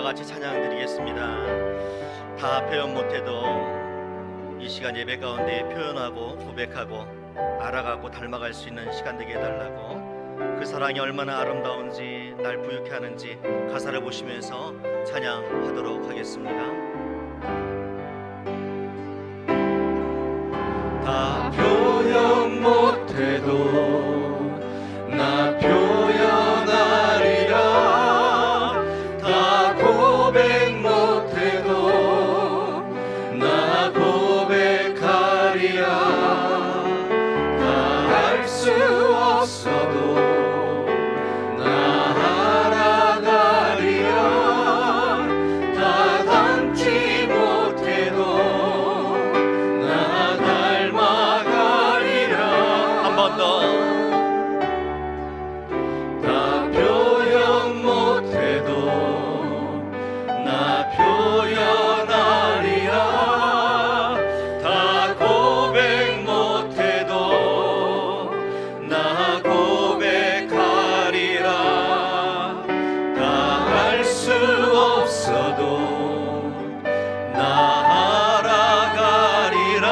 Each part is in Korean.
같이 찬양 드리겠습니다. 다 표현 못해도 이 시간 예배 가운데 표현하고 고백하고 알아가고 닮아갈 수 있는 시간 되게 해달라고, 그 사랑이 얼마나 아름다운지 날 부유케 하는지 가사를 보시면서 찬양하도록 하겠습니다. 다 표현 못해도 나 표현하리라. 다 고백 못해도 나 고백하리라. 다 할 수 없어도 나 알아가리라. 다 닮지 못해도 나 닮아가리라. 한 번 더. 다 표현 못해도 나 표현하리라. 다 고백 못해도 나 고백하리라. 다 할 수 없어도 나 알아가리라.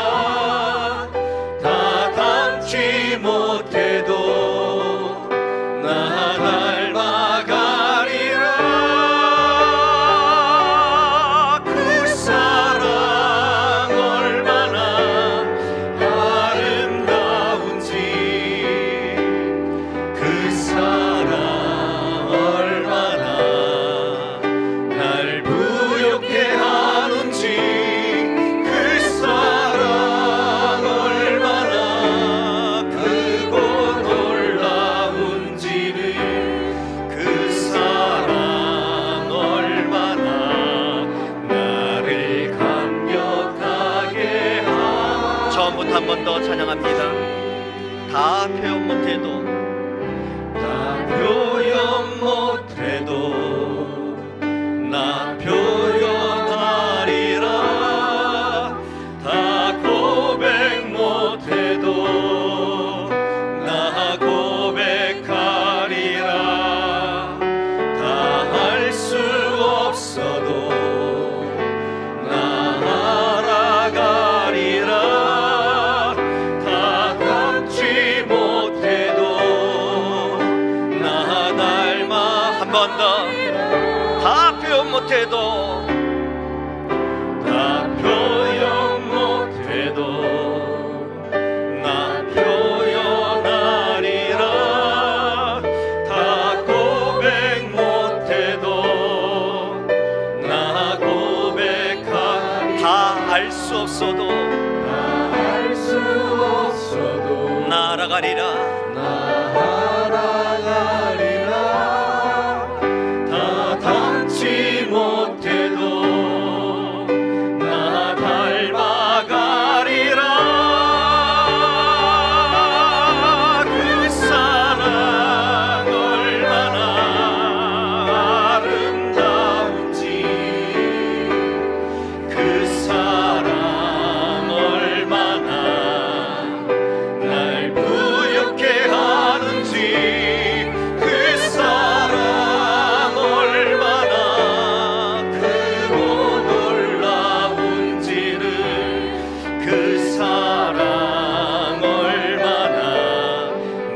다 닮지 못해도 나 닮아가리라. 그 사랑 얼마나 아름다운지, 그 사랑 얼마나 날 부욕해 하는지, 그 사랑 얼마나 크고 놀라운지를, 그 사랑 얼마나 나를 감격하게 하는지. 처음부터 한 번 더 찬양합니다. 다 표현 못해도, 다 표현 못해도 나 표현하리라. 다 고백 못해도 나 고백하리라. 다 할 수 없어도 나 알아가리라. 다 닮지 못해도 나 닮아. 한 번 더. 다 표현 못해도, 다 표현 못해도 나 표현하리라. 다 고백 못해도 나 고백하리라. 다 알 수 없어도, 다 알 수 없어도 나 알아가리라. 나 알아가리라. 다 닮지 못해도 나 닮아가리라. 그 사랑 얼마나 아름다운지, 그 사랑 얼마나 날 부욕해 하는지, 그 사랑 얼마나 크고 놀라운지를, 그 사랑 얼마나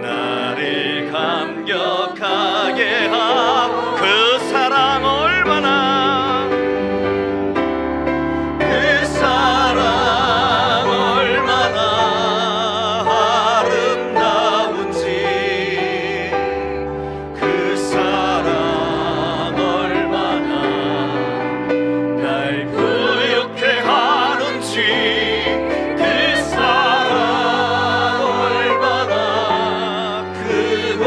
나를 감격하게 하. 그 사랑 얼마나, 그 사랑 얼마나 아름다운지, 그 사랑 얼마나 날 부욕해 하는지, 그 사랑 얼마나 크고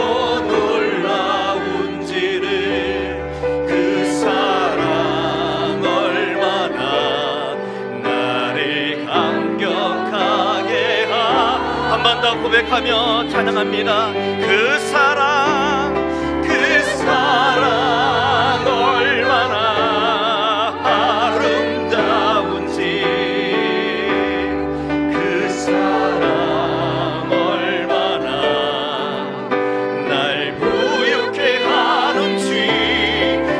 놀라운지를, 그 사랑 얼마나 나를 감격하게 하. 한 번 더 고백하며 찬양합니다. 그 사랑, 그 사랑 얼마나 아름다운지, 그 사랑 얼마나 날 부욕해 하는지,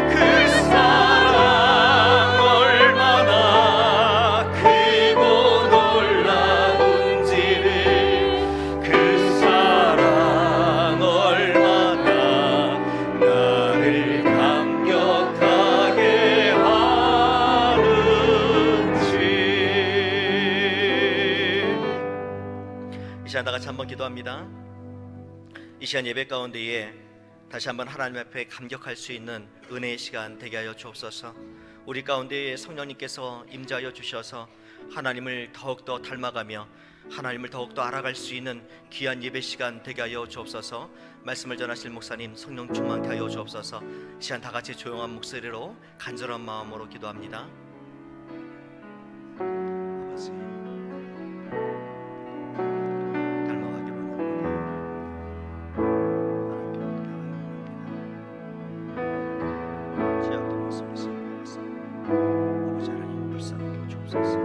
그 사랑 시간 다 같이 한번 기도합니다. 이 시간 예배 가운데에 다시 한번 하나님 앞에 감격할 수 있는 은혜의 시간 되게 하여 주옵소서. 우리 가운데 성령님께서 임재하여 주셔서 하나님을 더욱더 닮아가며 하나님을 더욱더 알아갈 수 있는 귀한 예배 시간 되게 하여 주옵소서. 말씀을 전하실 목사님 성령 충만케 하여 주옵소서. 시간 다 같이 조용한 목소리로 간절한 마음으로 기도합니다. 아버지, 닮아가기로 합니다. 제약된 모습을 생각해서 아버지 하나님 불쌍하게 주옵소서.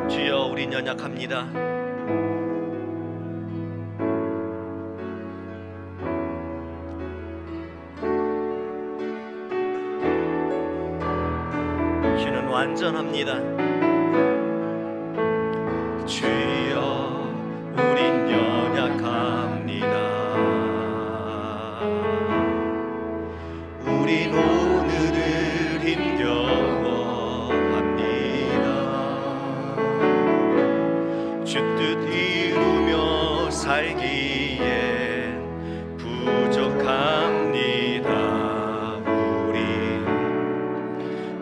주여, 우린 연약합니다. 주는 완전합니다. 주여, 우린 연약합니다. 우린 오늘을 힘겨워합니다. 주 뜻 이루며 살기엔 부족합니다.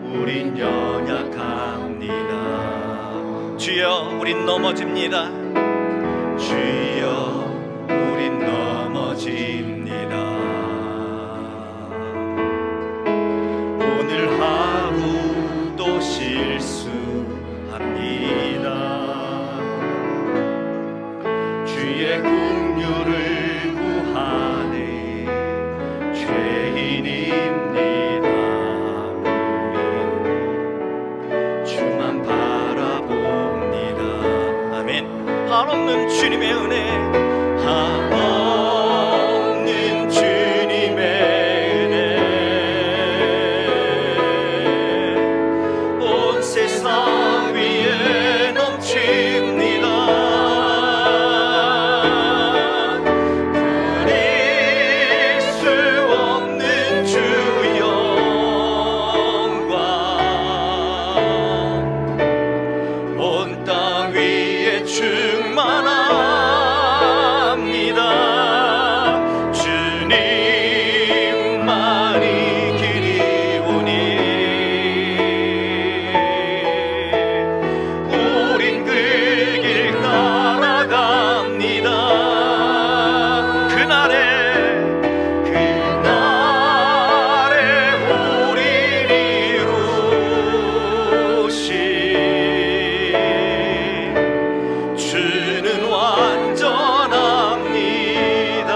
우린 연약합니다. 주여, 우린 넘어집니다. 주여, 우린 넘어집니다. 오늘 하루도 실수합니다. 주의 긍휼을 구하네 죄인입니다. 주만 바라봅니다. 아멘. 한없는 주님의 은혜, 한없는 주님의 은혜, 온 세상 위에 넘칩니다. 그릴 수 없는 주 영광, 온 땅 위에 충만합니다. 주님만이 길이오니 우린 그 길 따라갑니다. 그날에 우린 이루시 주는 완전합니다.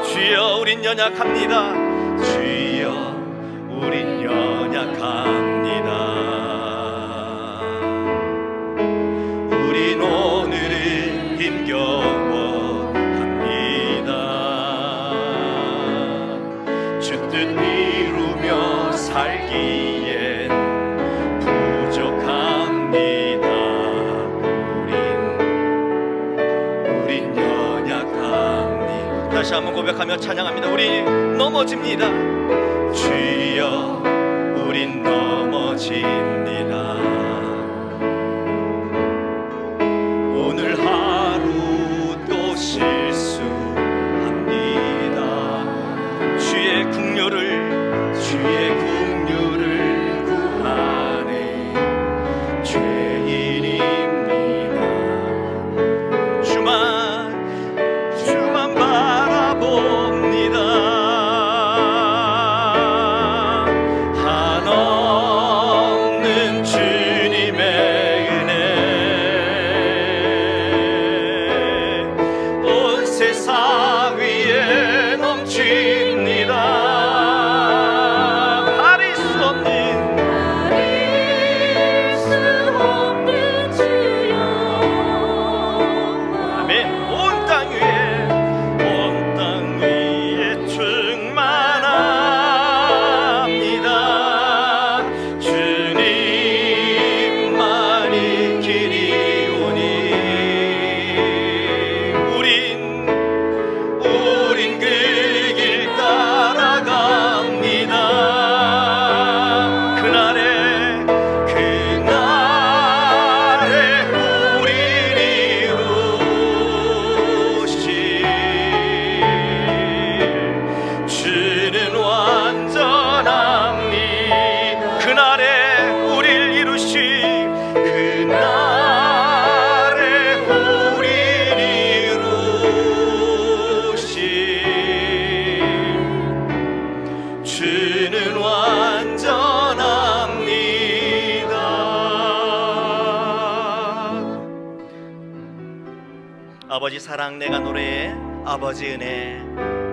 주여, 우린 연약합니다. 주여, 우린 연약합니다. 우린 오늘을 힘겨워합니다. 주 뜻 이루며 살기엔 부족합니다. 우린 연약합니다. 다시 한번 고백하며 찬양합니다. 우리 넘어집니다. 주여, 우린 넘어집니다. 오늘 하루도 실수합니다. 주의 긍휼을 구하네 죄인입니다. 주만 바라봅니다. 한없는 주님의 은혜, 온 세상 위에 넘칩니다. 가릴 수 없는 아버지 사랑 내가 노래해, 아버지 은혜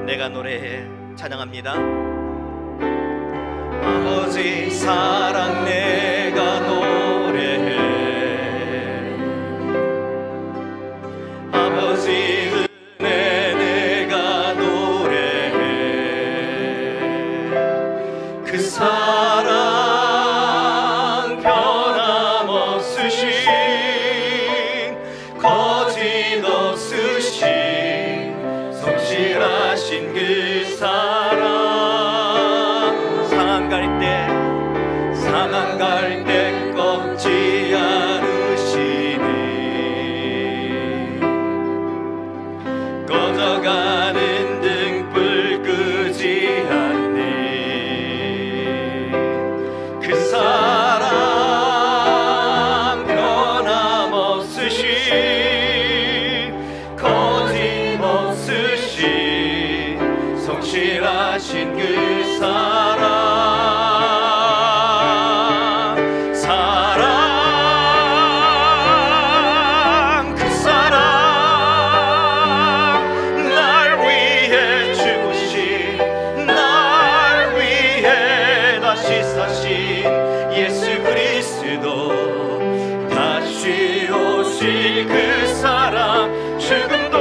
내가 노래해. 찬양합니다. 아버지 사랑 내가 노래해, 아버지 은혜 내가 노래해. 그 사랑 변함없으신, 거짓 없으신, 성실하신 그 사랑. 상한 갈 때 꺾지 않으시니, 꺼져가는 등불 끄지 않니. 그 사랑 변함없으신, 거짓 없으신, 성실하신 그 사랑. 예수 그리스도 다시 오실 그 사랑. 죽음도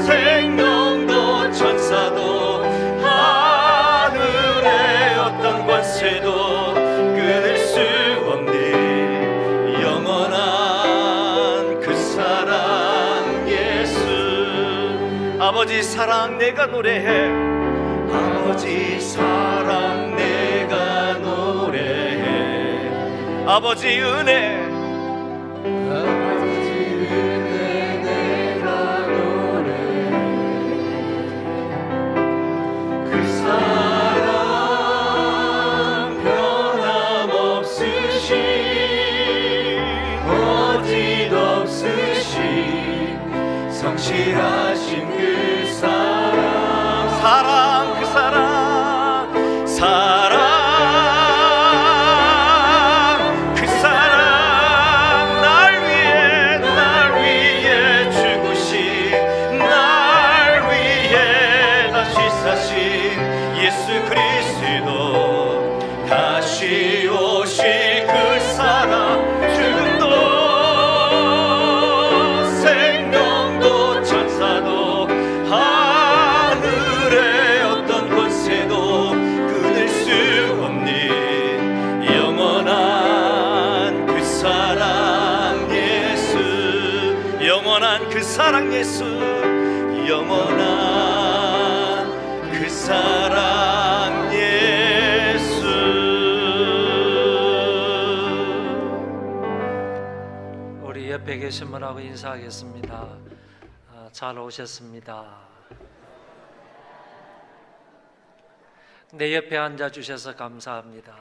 생명도 천사도 하늘의 어떤 권세도 끊을 수 없는 영원한 그 사랑 예수. 아버지 사랑 내가 노래해, 아버지 사랑 내가 노래해. 아버지 은혜, 아버지 은혜 내가 노래해. 그 사랑 변함없으신, 거짓 없으신, 성실하신 그 사랑. 사랑 그 사랑, 사랑 그 사랑. 날 위해 죽으신, 날 위해 다시 사신 예수 그리스도 다시 오실 그 사랑. 죽음도 생명도 천사도 하늘의 어떤 권세도 끊을 수 없는 영원한 그 사랑 예수. 영원한 그 사랑 예수, 영원한 그 사랑 예수. 우리 옆에 계신 분하고 인사하겠습니다. 잘 오셨습니다. 내 옆에 앉아주셔서 감사합니다.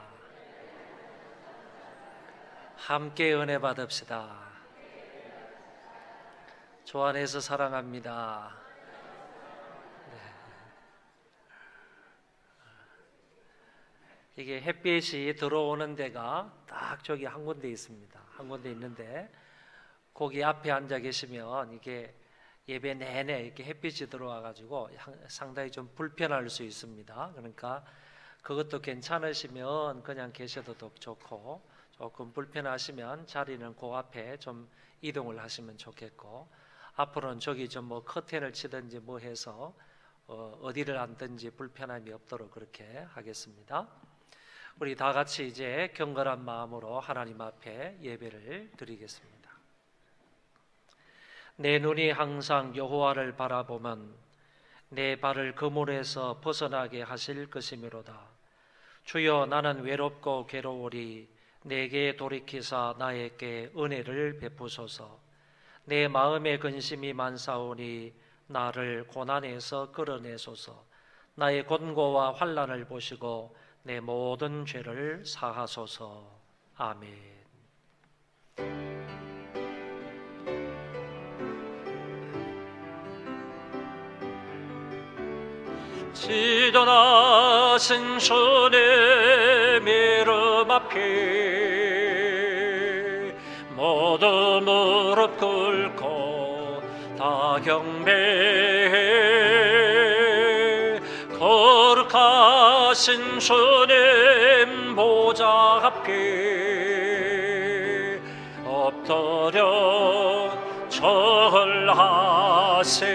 함께 은혜 받읍시다. 주 안에서 사랑합니다. 네. 이게 햇빛이 들어오는 데가 딱 저기 한 군데 있습니다. 한 군데 있는데 거기 앞에 앉아 계시면 이게 예배 내내 이렇게 햇빛이 들어와 가지고 상당히 좀 불편할 수 있습니다. 그러니까 그것도 괜찮으시면 그냥 계셔도 좋고, 조금 불편하시면 자리는 그 앞에 좀 이동을 하시면 좋겠고, 앞으로는 저기 좀 뭐 커튼을 치든지 뭐 해서 어디를 앉든지 불편함이 없도록 그렇게 하겠습니다. 우리 다 같이 이제 경건한 마음으로 하나님 앞에 예배를 드리겠습니다. 내 눈이 항상 여호와를 바라보면 내 발을 그물에서 벗어나게 하실 것이미로다. 주여, 나는 외롭고 괴로우리 내게 돌이키사 나에게 은혜를 베푸소서. 내 마음에 근심이 많사오니 나를 고난에서 끌어내소서. 나의 곤고와 환난을 보시고 내 모든 죄를 사하소서. 아멘. 지존하신 주의 미름 앞에 모든 무릎 무릎 꿇고 다 경배해 거룩하신 주님 보좌 앞에 엎드려 절하세.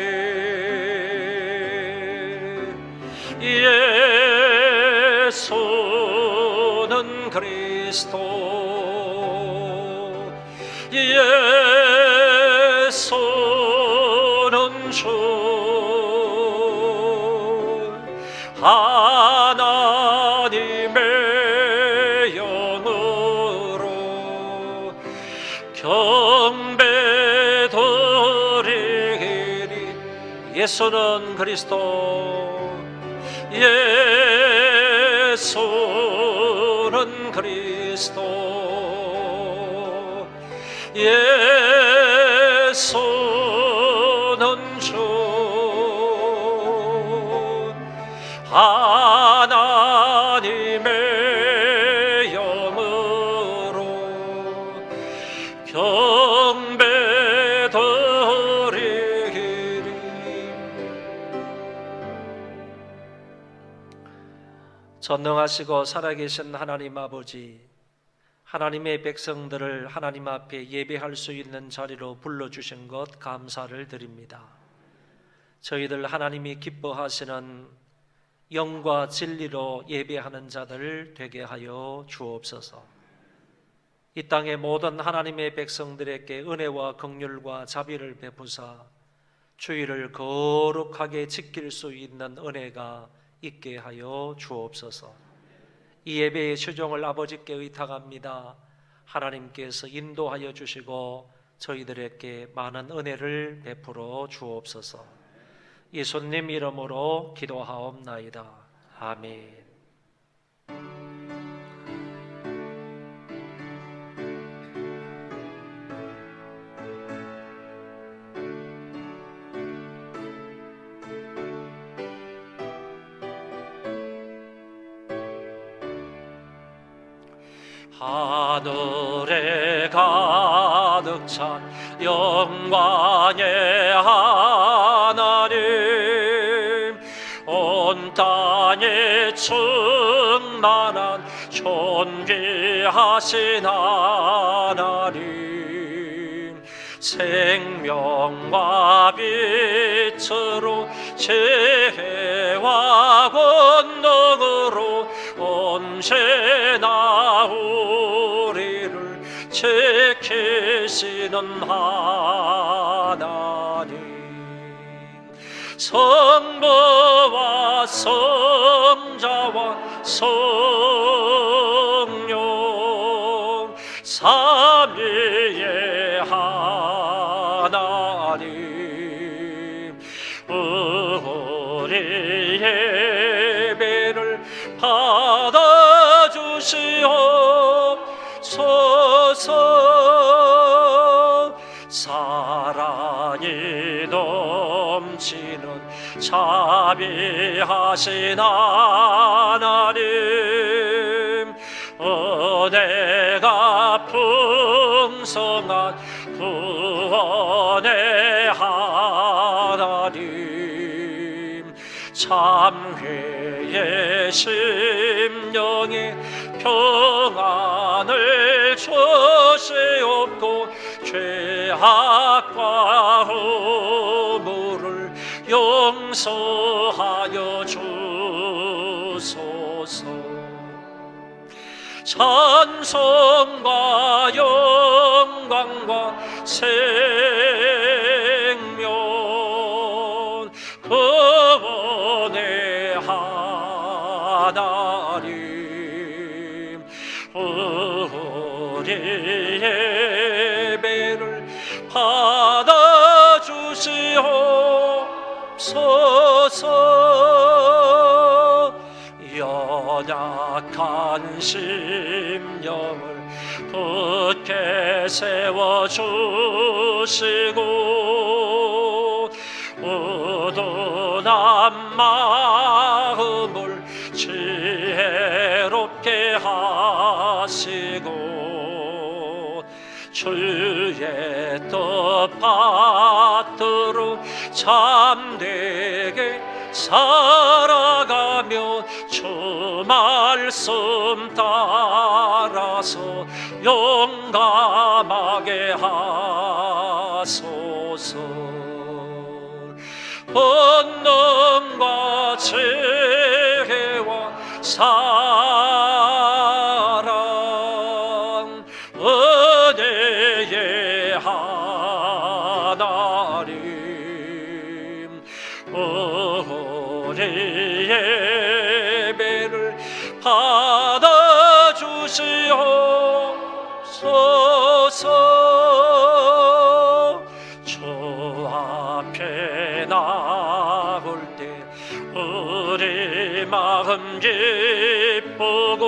예수는 그리스도, 예수는 주, 하나님의 영으로 경배드리리. 예수는 그리스도, 예수는 그리스도, 예수는 주, 하나님의 영으로 경배드리리. 전능하시고 살아계신 하나님 아버지, 하나님의 백성들을 하나님 앞에 예배할 수 있는 자리로 불러주신 것 감사를 드립니다. 저희들 하나님이 기뻐하시는 영과 진리로 예배하는 자들 되게 하여 주옵소서. 이 땅의 모든 하나님의 백성들에게 은혜와 긍휼과 자비를 베푸사 주의를 거룩하게 지킬 수 있는 은혜가 있게 하여 주옵소서. 이 예배의 최종을 아버지께 의탁합니다. 하나님께서 인도하여 주시고 저희들에게 많은 은혜를 베풀어 주옵소서. 예수님 이름으로 기도하옵나이다. 아멘. 하늘에 가득 찬 영광의 하나님, 온 땅에 충만한 존귀하신 하나님, 생명과 빛으로 지혜와 권능으로 언제나 우리를 지키시는 하나님, 성부와 성자와 성령 삼위의 하나님, 우리 예배를 받아주시옵소서. 사랑이 넘치는 자비하신 하나님, 은혜가 풍성한 구원의 하나님, 참회의 심령에 평안을 주시옵고 죄악과 허물을 용서하여 주소서. 찬송과 영광과 생명 구원의 하나님, 우리 예배를 받아주시옵소서. 연약한 심령을 굳게 세워주시고 우둔한 마음을 지혜롭게 하시고 주의 뜻 받들어 참되게 살아가며 주 말씀 따라서 용감하게 하소서. 본능과 지혜와 사랑 은혜의 하나님, 우리 예배를 받아주시옵소서. 주 앞에 나올 때 우리 마음 기쁘고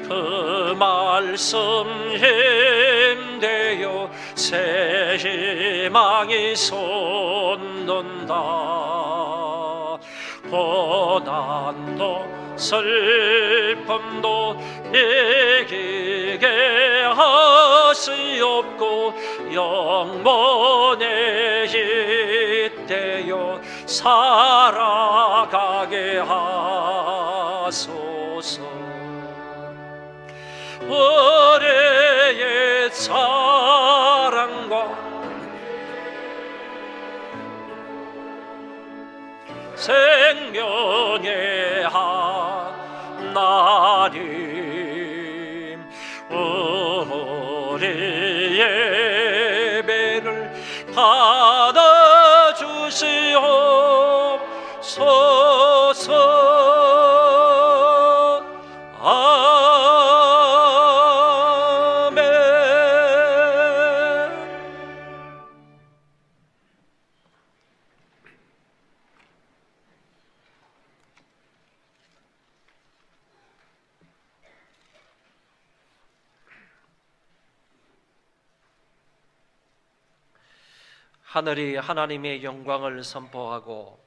그 말씀 힘되어 새 희망이 솟는다. 고난도 슬픔도 이기게 하시옵고 영원에 잇대어 살아가게 하소서. 우리의 사랑과 생명의 하나님, 우리 예배를 받아주시옵소서. 아멘. 하늘이 하나님의 영광을 선포하고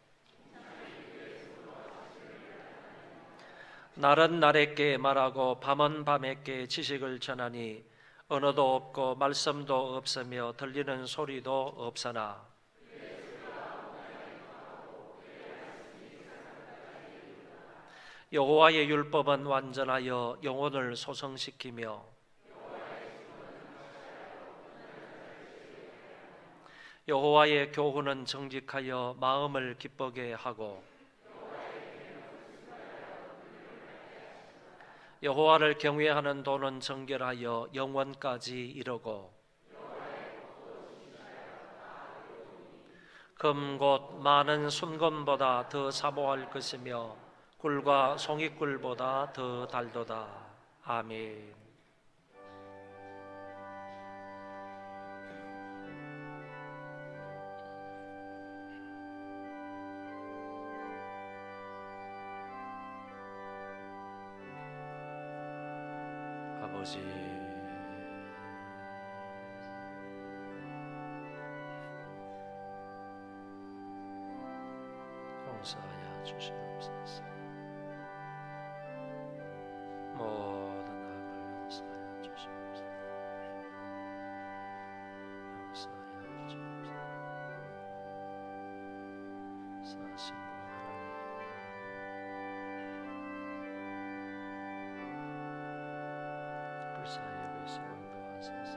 날은 날에게 말하고 밤은 밤에게 지식을 전하니 언어도 없고 말씀도 없으며 들리는 소리도 없으나 여호와의 율법은 완전하여 영혼을 소성시키며 여호와의 교훈은 정직하여 마음을 기쁘게 하고 여호와를 경외하는 도는 정결하여 영원까지 이르고 금 곧 많은 순금보다 더 사모할 것이며 꿀과 송이꿀보다 더 달도다. 아멘. 아버지, 용서하여 주시옵소서. 모든 악을 용서하여 주시옵소서. 용서하여 주시옵소서. 사신 불쌍히 여기시고 인도하소서.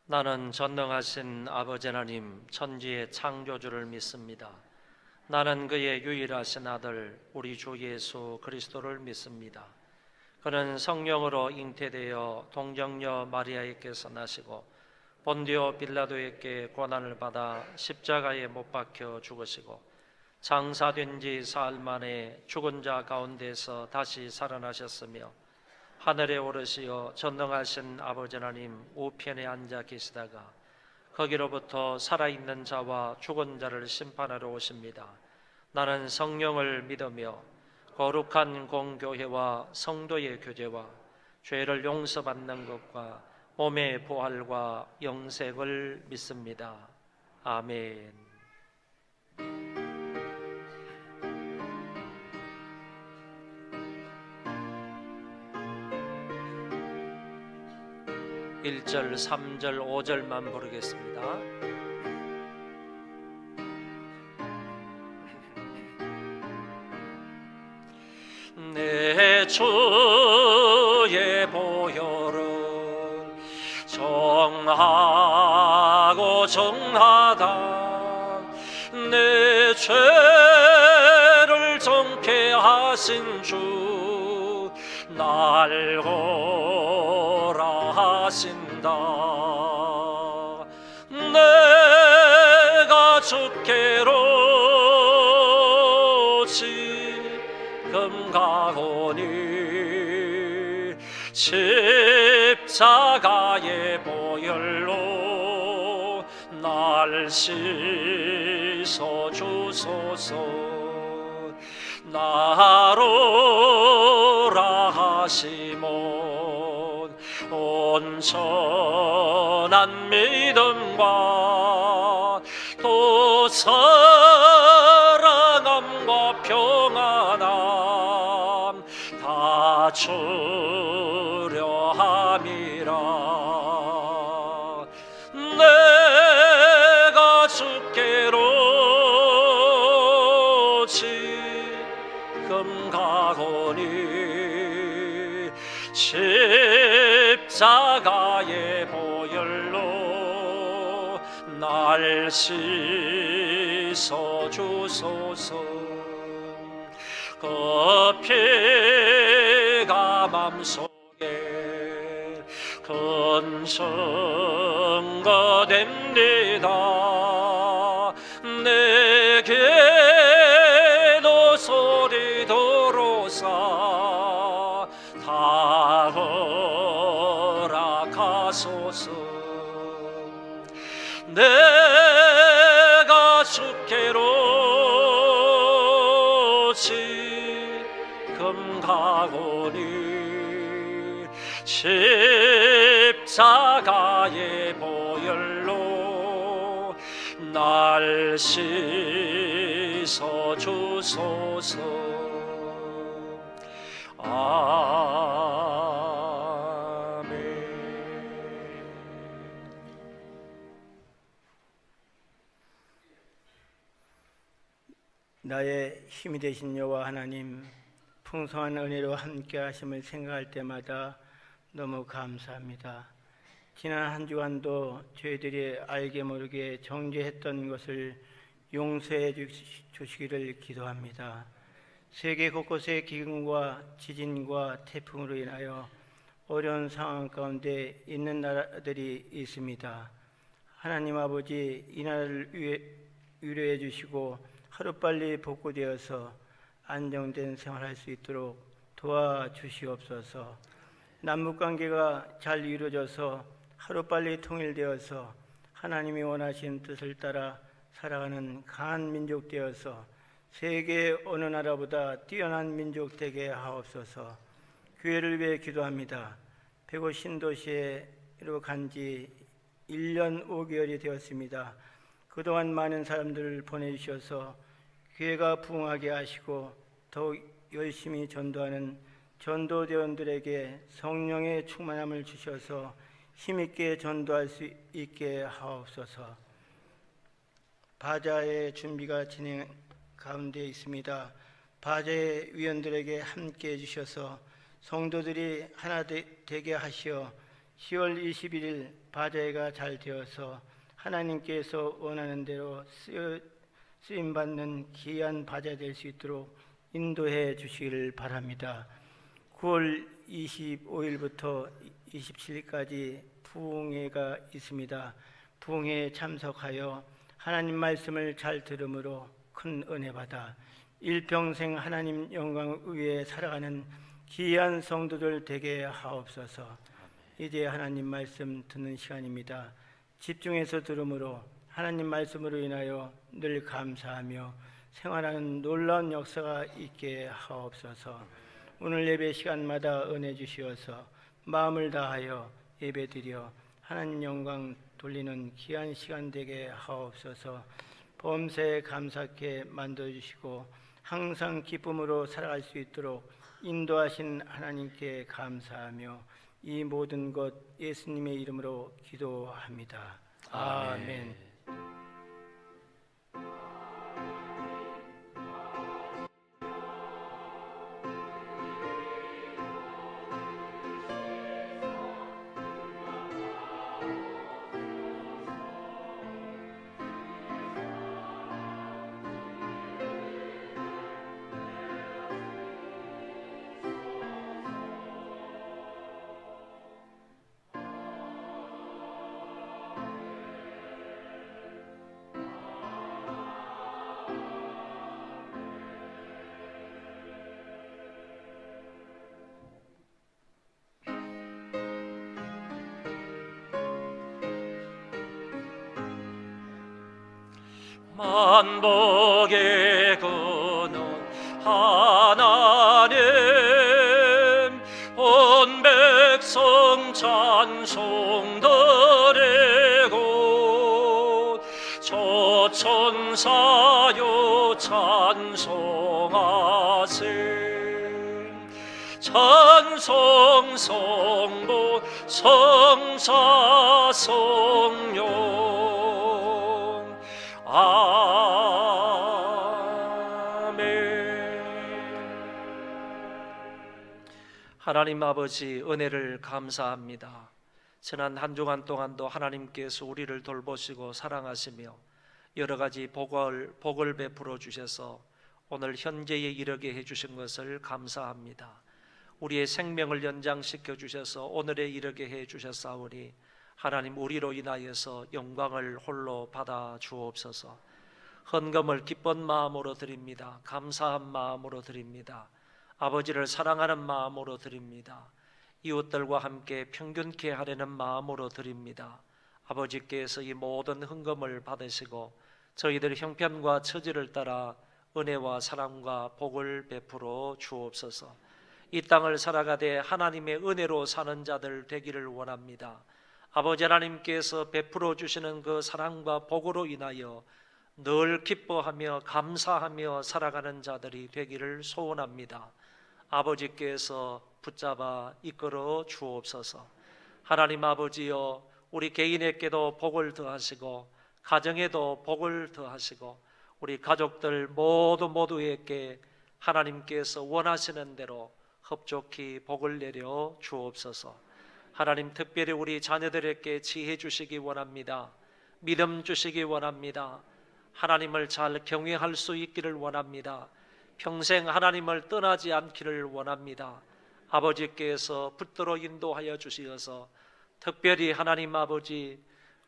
나는 전능하신 아버지 하나님 천지의 창조주를 믿습니다. 나는 그의 유일하신 아들 우리 주 예수 그리스도를 믿습니다. 그는 성령으로 잉태되어 동정녀 마리아에게서 나시고 본디오 빌라도에게 고난을 받아 십자가에 못 박혀 죽으시고 장사된 지 사흘 만에 죽은 자 가운데서 다시 살아나셨으며 하늘에 오르시어 전능하신 아버지 하나님 우편에 앉아 계시다가 거기로부터 살아있는 자와 죽은 자를 심판하러 오십니다. 나는 성령을 믿으며 거룩한 공교회와 성도의 교제와 죄를 용서받는 것과 몸의 부활과 영생을 믿습니다. 아멘. (1절) (3절) (5절만) 부르겠습니다. 내 주의 보혈은 정하고 정하다. 내 죄를 정케 하신 주 날 고라 하신다. 내가 주께로 지금 가오니 십자가의 보혈로 날 씻어 주소서. 나로라 하시면 온전한 믿음과 또 사랑함과 평안함 다 주려 함이라. 내가 주께로 지금 가오니 십자가의 보혈로 날 씻어 주소서. 그 피가 맘속에 큰 증거 됩니다. 내게도 소리 도로사 다 허락하소서. 내가 주께로 지금 가오니 십자가의 보혈로 날 씻어 주소서. 아멘. 나의 힘이 되신 여호와 하나님, 풍성한 은혜로 함께 하심을 생각할 때마다 너무 감사합니다. 지난 한 주간도 저희들이 알게 모르게 정죄했던 것을 용서해 주시기를 기도합니다. 세계 곳곳의 기근과 지진과 태풍으로 인하여 어려운 상황 가운데 있는 나라들이 있습니다. 하나님 아버지, 이 나라를 위로해 주시고 하루빨리 복구되어서 안정된 생활할 수 있도록 도와주시옵소서. 남북관계가 잘 이루어져서 하루빨리 통일되어서 하나님이 원하신 뜻을 따라 살아가는 강한 민족 되어서 세계 어느 나라보다 뛰어난 민족 되게 하옵소서. 교회를 위해 기도합니다. 백오 신도시로 간지 1년 5개월이 되었습니다. 그동안 많은 사람들을 보내주셔서 교회가 부흥하게 하시고 더욱 열심히 전도하는 전도대원들에게 성령의 충만함을 주셔서 힘있게 전도할 수 있게 하옵소서. 바자의 준비가 진행 가운데 있습니다. 바자의 위원들에게 함께해 주셔서 성도들이 하나 되게 하시어 10월 21일 바자회가 잘 되어서 하나님께서 원하는 대로 쓰임받는 귀한 바자 될 수 있도록 인도해 주시기를 바랍니다. 9월 25일부터 27일까지 부흥회가 있습니다. 부흥회에 참석하여 하나님 말씀을 잘 들음으로 큰 은혜 받아 일평생 하나님 영광 위에 살아가는 귀한 성도들 되게 하옵소서. 이제 하나님 말씀 듣는 시간입니다. 집중해서 들음으로 하나님 말씀으로 인하여 늘 감사하며 생활하는 놀라운 역사가 있게 하옵소서. 오늘 예배 시간마다 은혜 주시어서 마음을 다하여 예배드려 하나님 영광 돌리는 귀한 시간 되게 하옵소서. 범사에 감사케 만들어주시고 항상 기쁨으로 살아갈 수 있도록 인도하신 하나님께 감사하며 이 모든 것 예수님의 이름으로 기도합니다. 아멘. 만복의 근원 하나님, 온 백성 찬송 드리고 저 천사여 찬송하세. 찬송 성부 성사 성령 하나님 아버지, 은혜를 감사합니다. 지난 한 주간 동안도 하나님께서 우리를 돌보시고 사랑하시며 여러 가지 복을 베풀어 주셔서 오늘 현재에 이르게 해주신 것을 감사합니다. 우리의 생명을 연장시켜 주셔서 오늘에 이르게 해주셨사오니 하나님, 우리로 인하여서 영광을 홀로 받아 주옵소서. 헌금을 기쁜 마음으로 드립니다. 감사한 마음으로 드립니다. 아버지를 사랑하는 마음으로 드립니다. 이웃들과 함께 평균케 하려는 마음으로 드립니다. 아버지께서 이 모든 헌금을 받으시고 저희들의 형편과 처지를 따라 은혜와 사랑과 복을 베풀어 주옵소서. 이 땅을 살아가되 하나님의 은혜로 사는 자들 되기를 원합니다. 아버지 하나님께서 베풀어 주시는 그 사랑과 복으로 인하여 늘 기뻐하며 감사하며 살아가는 자들이 되기를 소원합니다. 아버지께서 붙잡아 이끌어 주옵소서. 하나님 아버지여, 우리 개인에게도 복을 더하시고 가정에도 복을 더하시고 우리 가족들 모두에게 하나님께서 원하시는 대로 흡족히 복을 내려 주옵소서. 하나님, 특별히 우리 자녀들에게 지혜 주시기 원합니다. 믿음 주시기 원합니다. 하나님을 잘 경외할 수 있기를 원합니다. 평생 하나님을 떠나지 않기를 원합니다. 아버지께서 붙들어 인도하여 주시어서 특별히 하나님 아버지,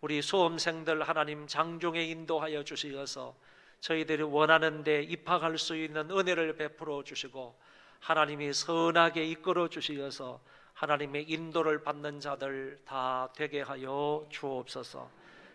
우리 수험생들 하나님 장중에 인도하여 주시어서 저희들이 원하는 데 입학할 수 있는 은혜를 베풀어 주시고 하나님이 선하게 이끌어 주시어서 하나님의 인도를 받는 자들 다 되게 하여 주옵소서.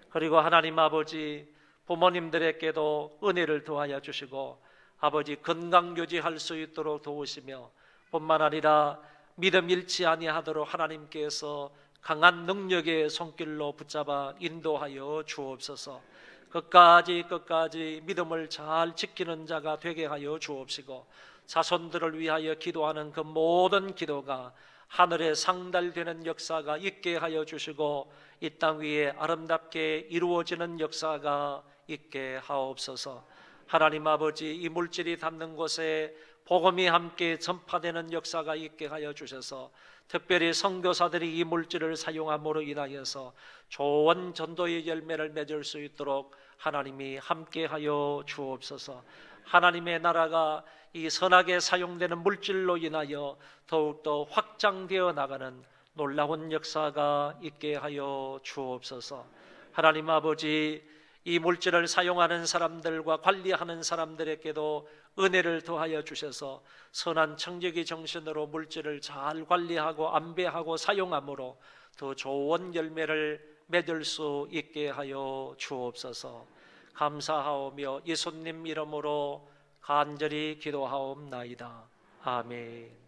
그리고 하나님 아버지, 부모님들에게도 은혜를 더하여 주시고 아버지 건강 유지할 수 있도록 도우시며 뿐만 아니라 믿음 잃지 아니하도록 하나님께서 강한 능력의 손길로 붙잡아 인도하여 주옵소서. 끝까지 믿음을 잘 지키는 자가 되게 하여 주옵시고 자손들을 위하여 기도하는 그 모든 기도가 하늘에 상달되는 역사가 있게 하여 주시고 이 땅 위에 아름답게 이루어지는 역사가 있게 하옵소서. 하나님 아버지, 이 물질이 닿는 곳에 복음이 함께 전파되는 역사가 있게 하여 주셔서 특별히 선교사들이 이 물질을 사용함으로 인하여서 좋은 전도의 열매를 맺을 수 있도록 하나님이 함께 하여 주옵소서. 하나님의 나라가 이 선하게 사용되는 물질로 인하여 더욱더 확장되어 나가는 놀라운 역사가 있게 하여 주옵소서. 하나님 아버지, 이 물질을 사용하는 사람들과 관리하는 사람들에게도 은혜를 더하여 주셔서 선한 청지기 정신으로 물질을 잘 관리하고 안배하고 사용함으로 더 좋은 열매를 맺을 수 있게 하여 주옵소서. 감사하오며 예수님 이름으로 간절히 기도하옵나이다. 아멘.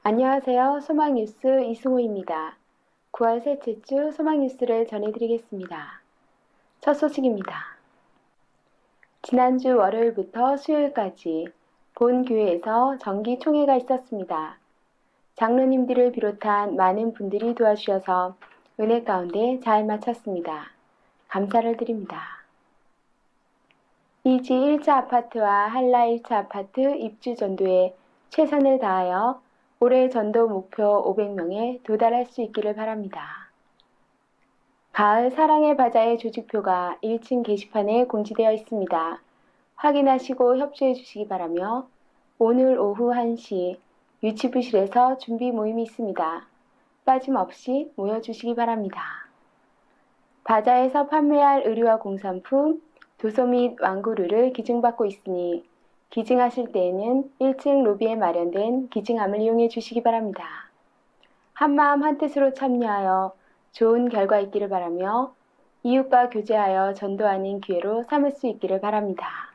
안녕하세요. 소망뉴스 이승호입니다. 9월 셋째 주 소망뉴스를 전해드리겠습니다. 첫 소식입니다. 지난주 월요일부터 수요일까지 본 교회에서 정기총회가 있었습니다. 장로님들을 비롯한 많은 분들이 도와주셔서 은혜 가운데 잘 마쳤습니다. 감사를 드립니다. 이지 1차 아파트와 한라 1차 아파트 입주 전도에 최선을 다하여 올해 전도 목표 500명에 도달할 수 있기를 바랍니다. 가을 사랑의 바자회 조직표가 1층 게시판에 공지되어 있습니다. 확인하시고 협조해 주시기 바라며 오늘 오후 1시 유치부실에서 준비 모임이 있습니다. 빠짐없이 모여주시기 바랍니다. 바자에서 판매할 의류와 공산품, 도서 및 완구류를 기증받고 있으니 기증하실 때에는 1층 로비에 마련된 기증함을 이용해 주시기 바랍니다. 한마음 한뜻으로 참여하여 좋은 결과 있기를 바라며 이웃과 교제하여 전도하는 기회로 삼을 수 있기를 바랍니다.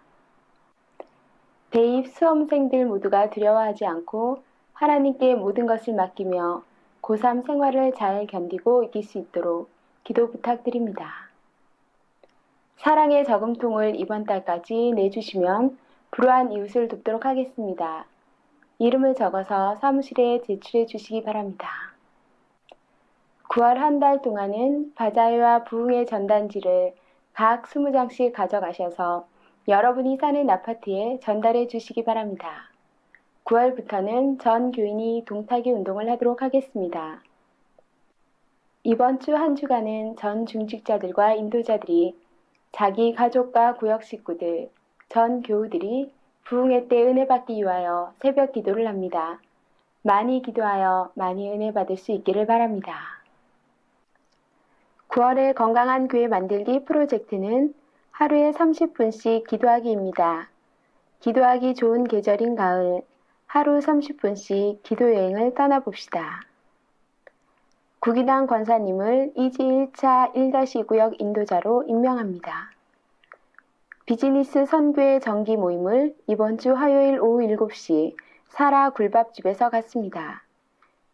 대입 수험생들 모두가 두려워하지 않고 하나님께 모든 것을 맡기며 고3 생활을 잘 견디고 이길 수 있도록 기도 부탁드립니다. 사랑의 저금통을 이번 달까지 내주시면 불우한 이웃을 돕도록 하겠습니다. 이름을 적어서 사무실에 제출해 주시기 바랍니다. 9월 한 달 동안은 바자회와 부흥의 전단지를 각 20장씩 가져가셔서 여러분이 사는 아파트에 전달해 주시기 바랍니다. 9월부터는 전 교인이 동타기 운동을 하도록 하겠습니다. 이번 주 한 주간은 전 중직자들과 인도자들이 자기 가족과 구역 식구들, 전 교우들이 부흥회 때 은혜 받기 위하여 새벽 기도를 합니다. 많이 기도하여 많이 은혜 받을 수 있기를 바랍니다. 9월의 건강한 교회 만들기 프로젝트는 하루에 30분씩 기도하기입니다. 기도하기 좋은 계절인 가을, 하루 30분씩 기도 여행을 떠나봅시다. 국인당 권사님을 이지 1차 1-구역 인도자로 임명합니다. 비즈니스 선교회 정기 모임을 이번 주 화요일 오후 7시 사라 굴밥집에서 갖습니다.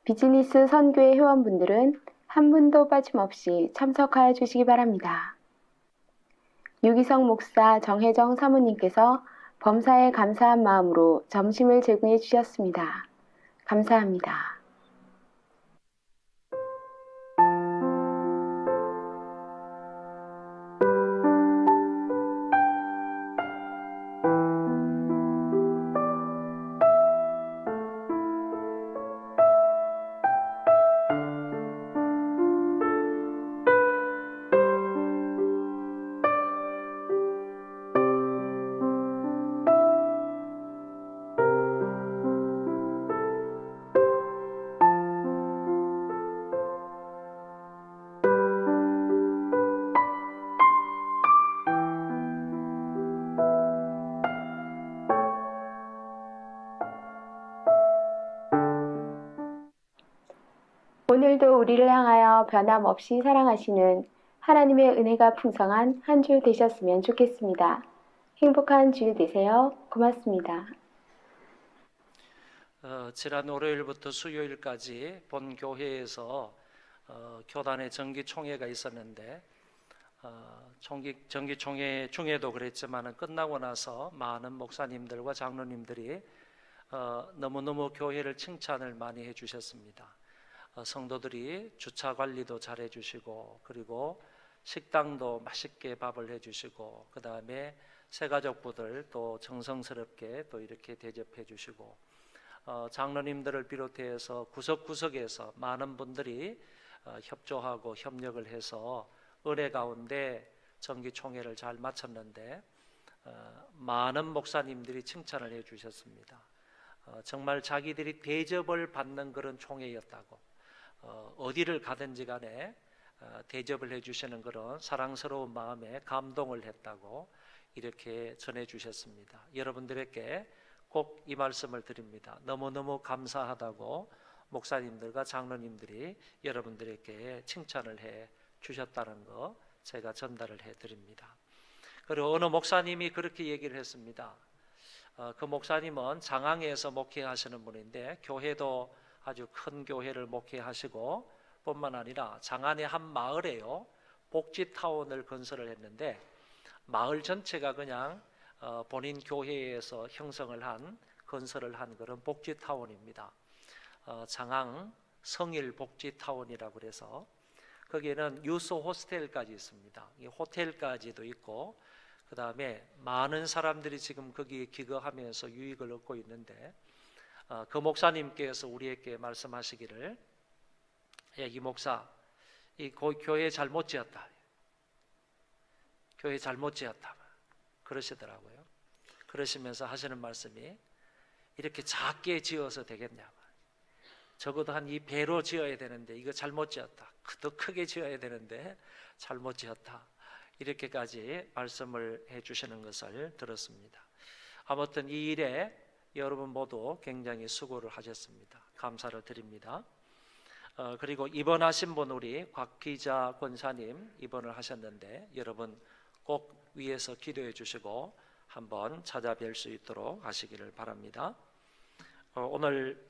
비즈니스 선교회 회원분들은 한 분도 빠짐없이 참석하여 주시기 바랍니다. 유기성 목사 정혜정 사모님께서 범사에 감사한 마음으로 점심을 제공해 주셨습니다. 감사합니다. 오늘도 우리를 향하여 변함없이 사랑하시는 하나님의 은혜가 풍성한 한 주 되셨으면 좋겠습니다. 행복한 주일 되세요. 고맙습니다. 지난 월요일부터 수요일까지 본 교회에서 교단의 정기총회가 있었는데 정기총회 중에도 그랬지만 끝나고 나서 많은 목사님들과 장로님들이 너무너무 교회를 칭찬을 많이 해주셨습니다. 성도들이 주차 관리도 잘 해주시고 그리고 식당도 맛있게 밥을 해주시고 그 다음에 새가족부들 또 정성스럽게 또 이렇게 대접해 주시고 장로님들을 비롯해서 구석구석에서 많은 분들이 협조하고 협력을 해서 은혜 가운데 정기총회를 잘 마쳤는데 많은 목사님들이 칭찬을 해 주셨습니다. 정말 자기들이 대접을 받는 그런 총회였다고, 어디를 가든지 간에 대접을 해주시는 그런 사랑스러운 마음에 감동을 했다고 이렇게 전해주셨습니다. 여러분들에게 꼭 이 말씀을 드립니다. 너무너무 감사하다고 목사님들과 장로님들이 여러분들에게 칭찬을 해 주셨다는 거 제가 전달을 해 드립니다. 그리고 어느 목사님이 그렇게 얘기를 했습니다. 그 목사님은 장항에서 목회하시는 분인데 교회도 아주 큰 교회를 목회하시고 뿐만 아니라 장안의 한 마을에요 복지타운을 건설을 했는데 마을 전체가 그냥 본인 교회에서 형성을 한 건설을 한 그런 복지타운입니다. 장항 성일 복지타운이라고 그래서 거기에는 유소 호스텔까지 있습니다. 호텔까지도 있고 그 다음에 많은 사람들이 지금 거기에 기거하면서 유익을 얻고 있는데 그 목사님께서 우리에게 말씀하시기를 이 목사, 이 교회 잘못 지었다. 교회 잘못 지었다. 그러시더라고요. 그러시면서 하시는 말씀이 이렇게 작게 지어서 되겠냐. 적어도 한 이 배로 지어야 되는데 이거 잘못 지었다. 더 크게 지어야 되는데 잘못 지었다. 이렇게까지 말씀을 해주시는 것을 들었습니다. 아무튼 이 일에 여러분 모두 굉장히 수고를 하셨습니다. 감사를 드립니다. 그리고 입원하신 분 우리 곽기자 권사님 입원을 하셨는데 여러분 꼭 위에서 기도해 주시고 한번 찾아뵐 수 있도록 하시기를 바랍니다. 오늘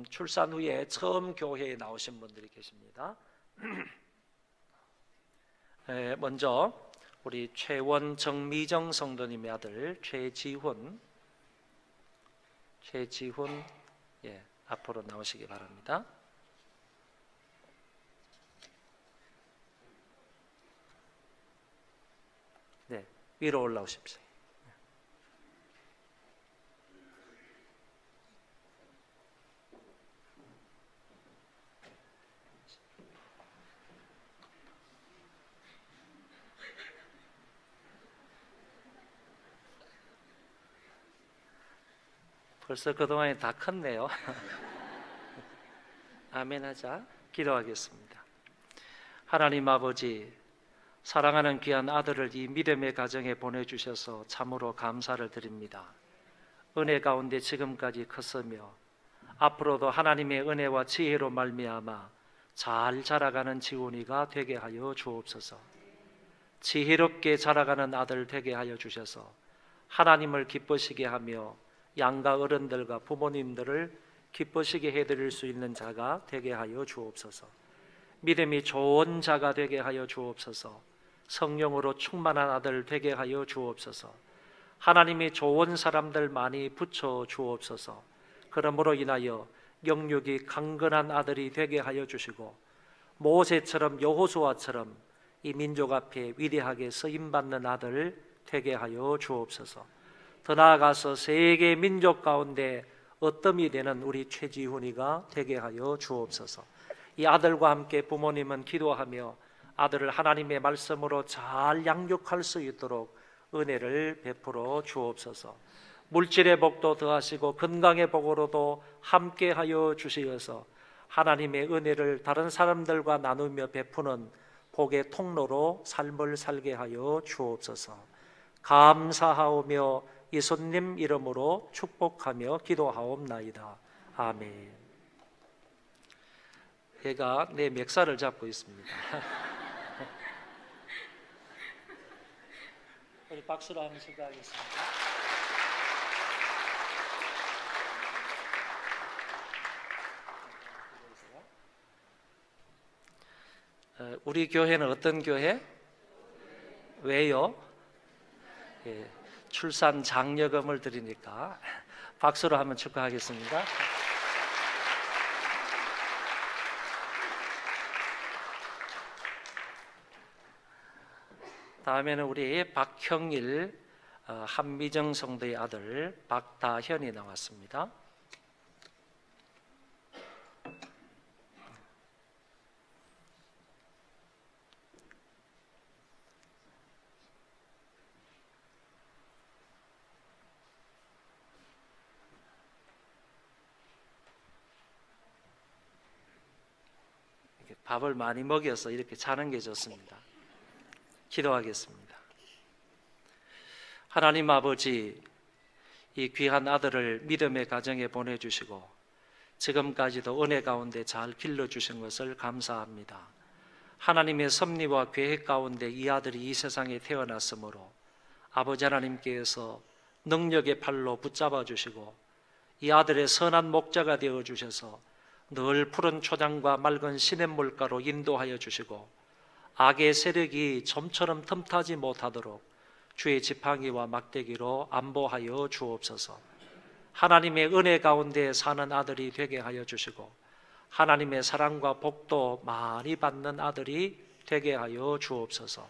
출산 후에 처음 교회에 나오신 분들이 계십니다. 먼저 우리 최원 정미정 성도님의 아들 최지훈 앞으로 나오시기 바랍니다. 네, 위로 올라오십시오. 벌써 그동안에 다 컸네요. 아멘 하자. 기도하겠습니다. 하나님 아버지, 사랑하는 귀한 아들을 이 믿음의 가정에 보내주셔서 참으로 감사를 드립니다. 은혜 가운데 지금까지 컸으며 앞으로도 하나님의 은혜와 지혜로 말미암아 잘 자라가는 지훈이가 되게 하여 주옵소서. 지혜롭게 자라가는 아들 되게 하여 주셔서 하나님을 기쁘시게 하며 양가 어른들과 부모님들을 기쁘시게 해드릴 수 있는 자가 되게 하여 주옵소서. 믿음이 좋은 자가 되게 하여 주옵소서. 성령으로 충만한 아들 되게 하여 주옵소서. 하나님이 좋은 사람들 많이 붙여 주옵소서. 그러므로 인하여 영육이 강건한 아들이 되게 하여 주시고 모세처럼 여호수아처럼 이 민족 앞에 위대하게 쓰임받는 아들 되게 하여 주옵소서. 더 나아가서 세계 민족 가운데 어뜸이 되는 우리 최지훈이가 되게 하여 주옵소서. 이 아들과 함께 부모님은 기도하며 아들을 하나님의 말씀으로 잘 양육할 수 있도록 은혜를 베풀어 주옵소서. 물질의 복도 더하시고 건강의 복으로도 함께 하여 주시어서 하나님의 은혜를 다른 사람들과 나누며 베푸는 복의 통로로 삶을 살게 하여 주옵소서. 감사하오며 예수님 이름으로 축복하며 기도하옵나이다. 아멘. 얘가 내 멱살을 잡고 있습니다. 우리 박수로 한번 축하하겠습니다. 우리 교회는 어떤 교회? 왜요? 예, 출산 장려금을 드리니까 박수로 한번 축하하겠습니다. 다음에는 우리 박형일 한미정 성도의 아들 박다현이 나왔습니다. 이렇게 밥을 많이 먹여서 이렇게 자는 게 좋습니다. 기도하겠습니다. 하나님 아버지, 이 귀한 아들을 믿음의 가정에 보내주시고 지금까지도 은혜 가운데 잘 길러주신 것을 감사합니다. 하나님의 섭리와 계획 가운데 이 아들이 이 세상에 태어났으므로 아버지 하나님께서 능력의 팔로 붙잡아 주시고 이 아들의 선한 목자가 되어 주셔서 늘 푸른 초장과 맑은 시냇물가로 인도하여 주시고 악의 세력이 좀처럼 틈타지 못하도록 주의 지팡이와 막대기로 안보하여 주옵소서. 하나님의 은혜 가운데 사는 아들이 되게 하여 주시고 하나님의 사랑과 복도 많이 받는 아들이 되게 하여 주옵소서.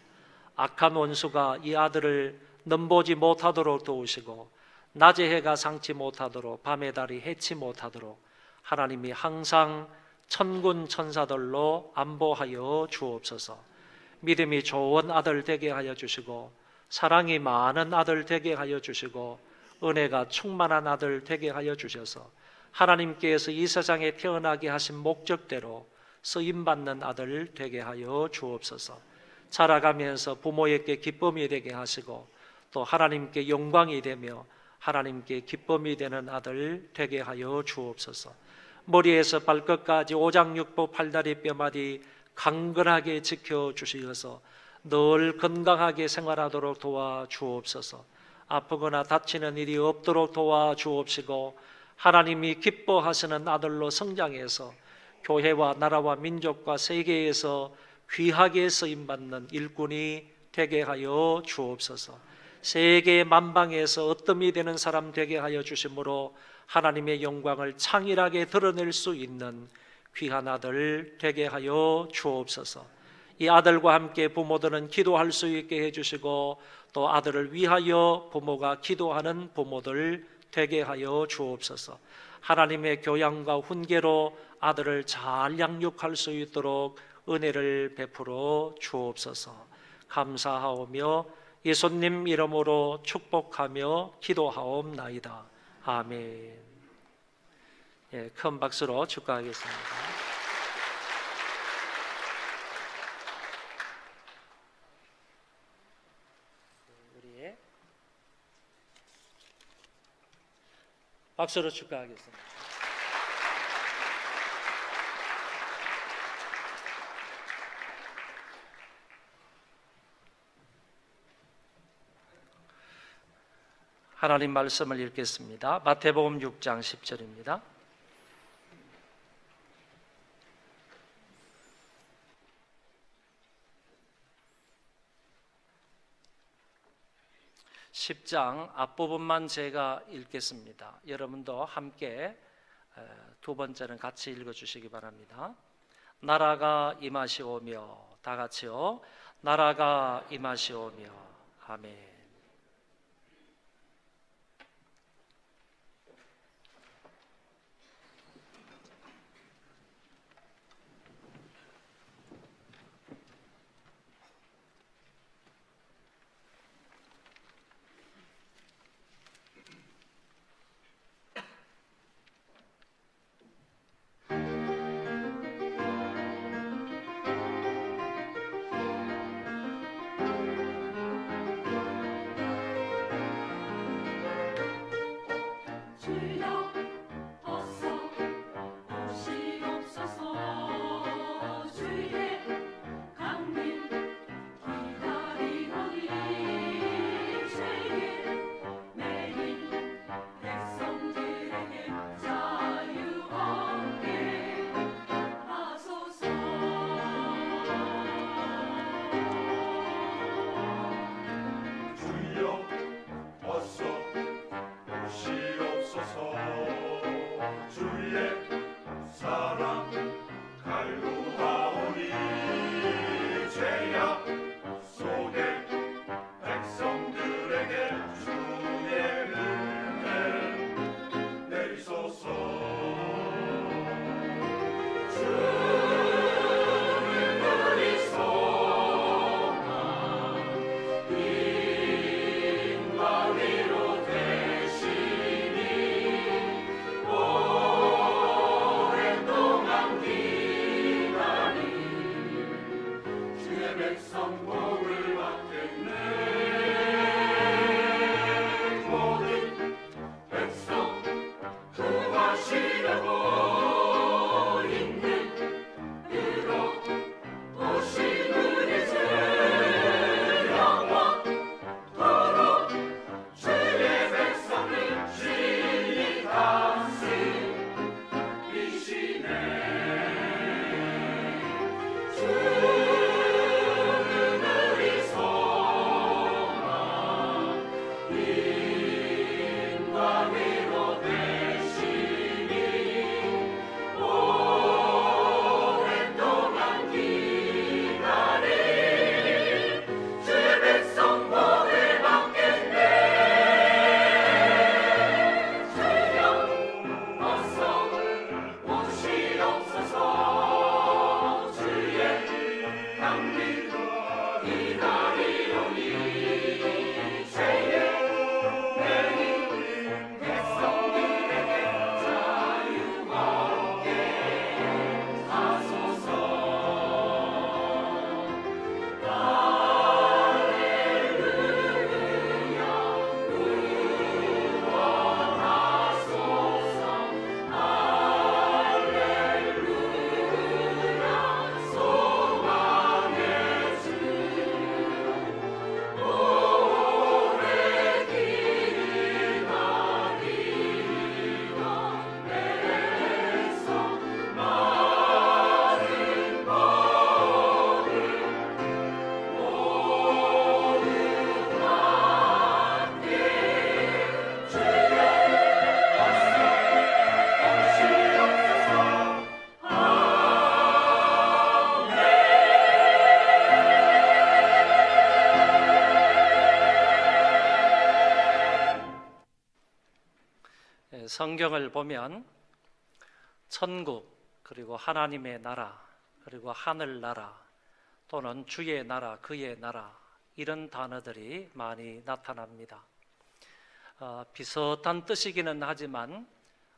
악한 원수가 이 아들을 넘보지 못하도록 도우시고 낮의 해가 상치 못하도록 밤의 달이 해치 못하도록 하나님이 항상 천군 천사들로 안보하여 주옵소서. 믿음이 좋은 아들 되게 하여 주시고 사랑이 많은 아들 되게 하여 주시고 은혜가 충만한 아들 되게 하여 주셔서 하나님께서 이 세상에 태어나게 하신 목적대로 쓰임받는 아들 되게 하여 주옵소서. 자라가면서 부모에게 기쁨이 되게 하시고 또 하나님께 영광이 되며 하나님께 기쁨이 되는 아들 되게 하여 주옵소서. 머리에서 발끝까지 오장육부 팔다리 뼈마디 강건하게 지켜주시어서 늘 건강하게 생활하도록 도와주옵소서. 아프거나 다치는 일이 없도록 도와주옵시고 하나님이 기뻐하시는 아들로 성장해서 교회와 나라와 민족과 세계에서 귀하게 쓰임받는 일꾼이 되게 하여 주옵소서. 세계 만방에서 어뜸이 되는 사람 되게 하여 주심으로 하나님의 영광을 창일하게 드러낼 수 있는 귀한 아들 되게 하여 주옵소서. 이 아들과 함께 부모들은 기도할 수 있게 해주시고 또 아들을 위하여 부모가 기도하는 부모들 되게 하여 주옵소서. 하나님의 교양과 훈계로 아들을 잘 양육할 수 있도록 은혜를 베풀어 주옵소서. 감사하오며 예수님 이름으로 축복하며 기도하옵나이다. 아멘. 예, 큰 박수로 축하하겠습니다. 우리 박수로 축하하겠습니다. 하나님 말씀을 읽겠습니다. 마태복음 6장 10절입니다. (10장) 앞부분만 제가 읽겠습니다. 여러분도 함께 두 번째는 같이 읽어주시기 바랍니다. 나라가 임하시오며, 다 같이요. 나라가 임하시오며. 아멘. 성경을 보면 천국, 그리고 하나님의 나라, 그리고 하늘나라, 또는 주의 나라, 그의 나라, 이런 단어들이 많이 나타납니다. 비슷한 뜻이기는 하지만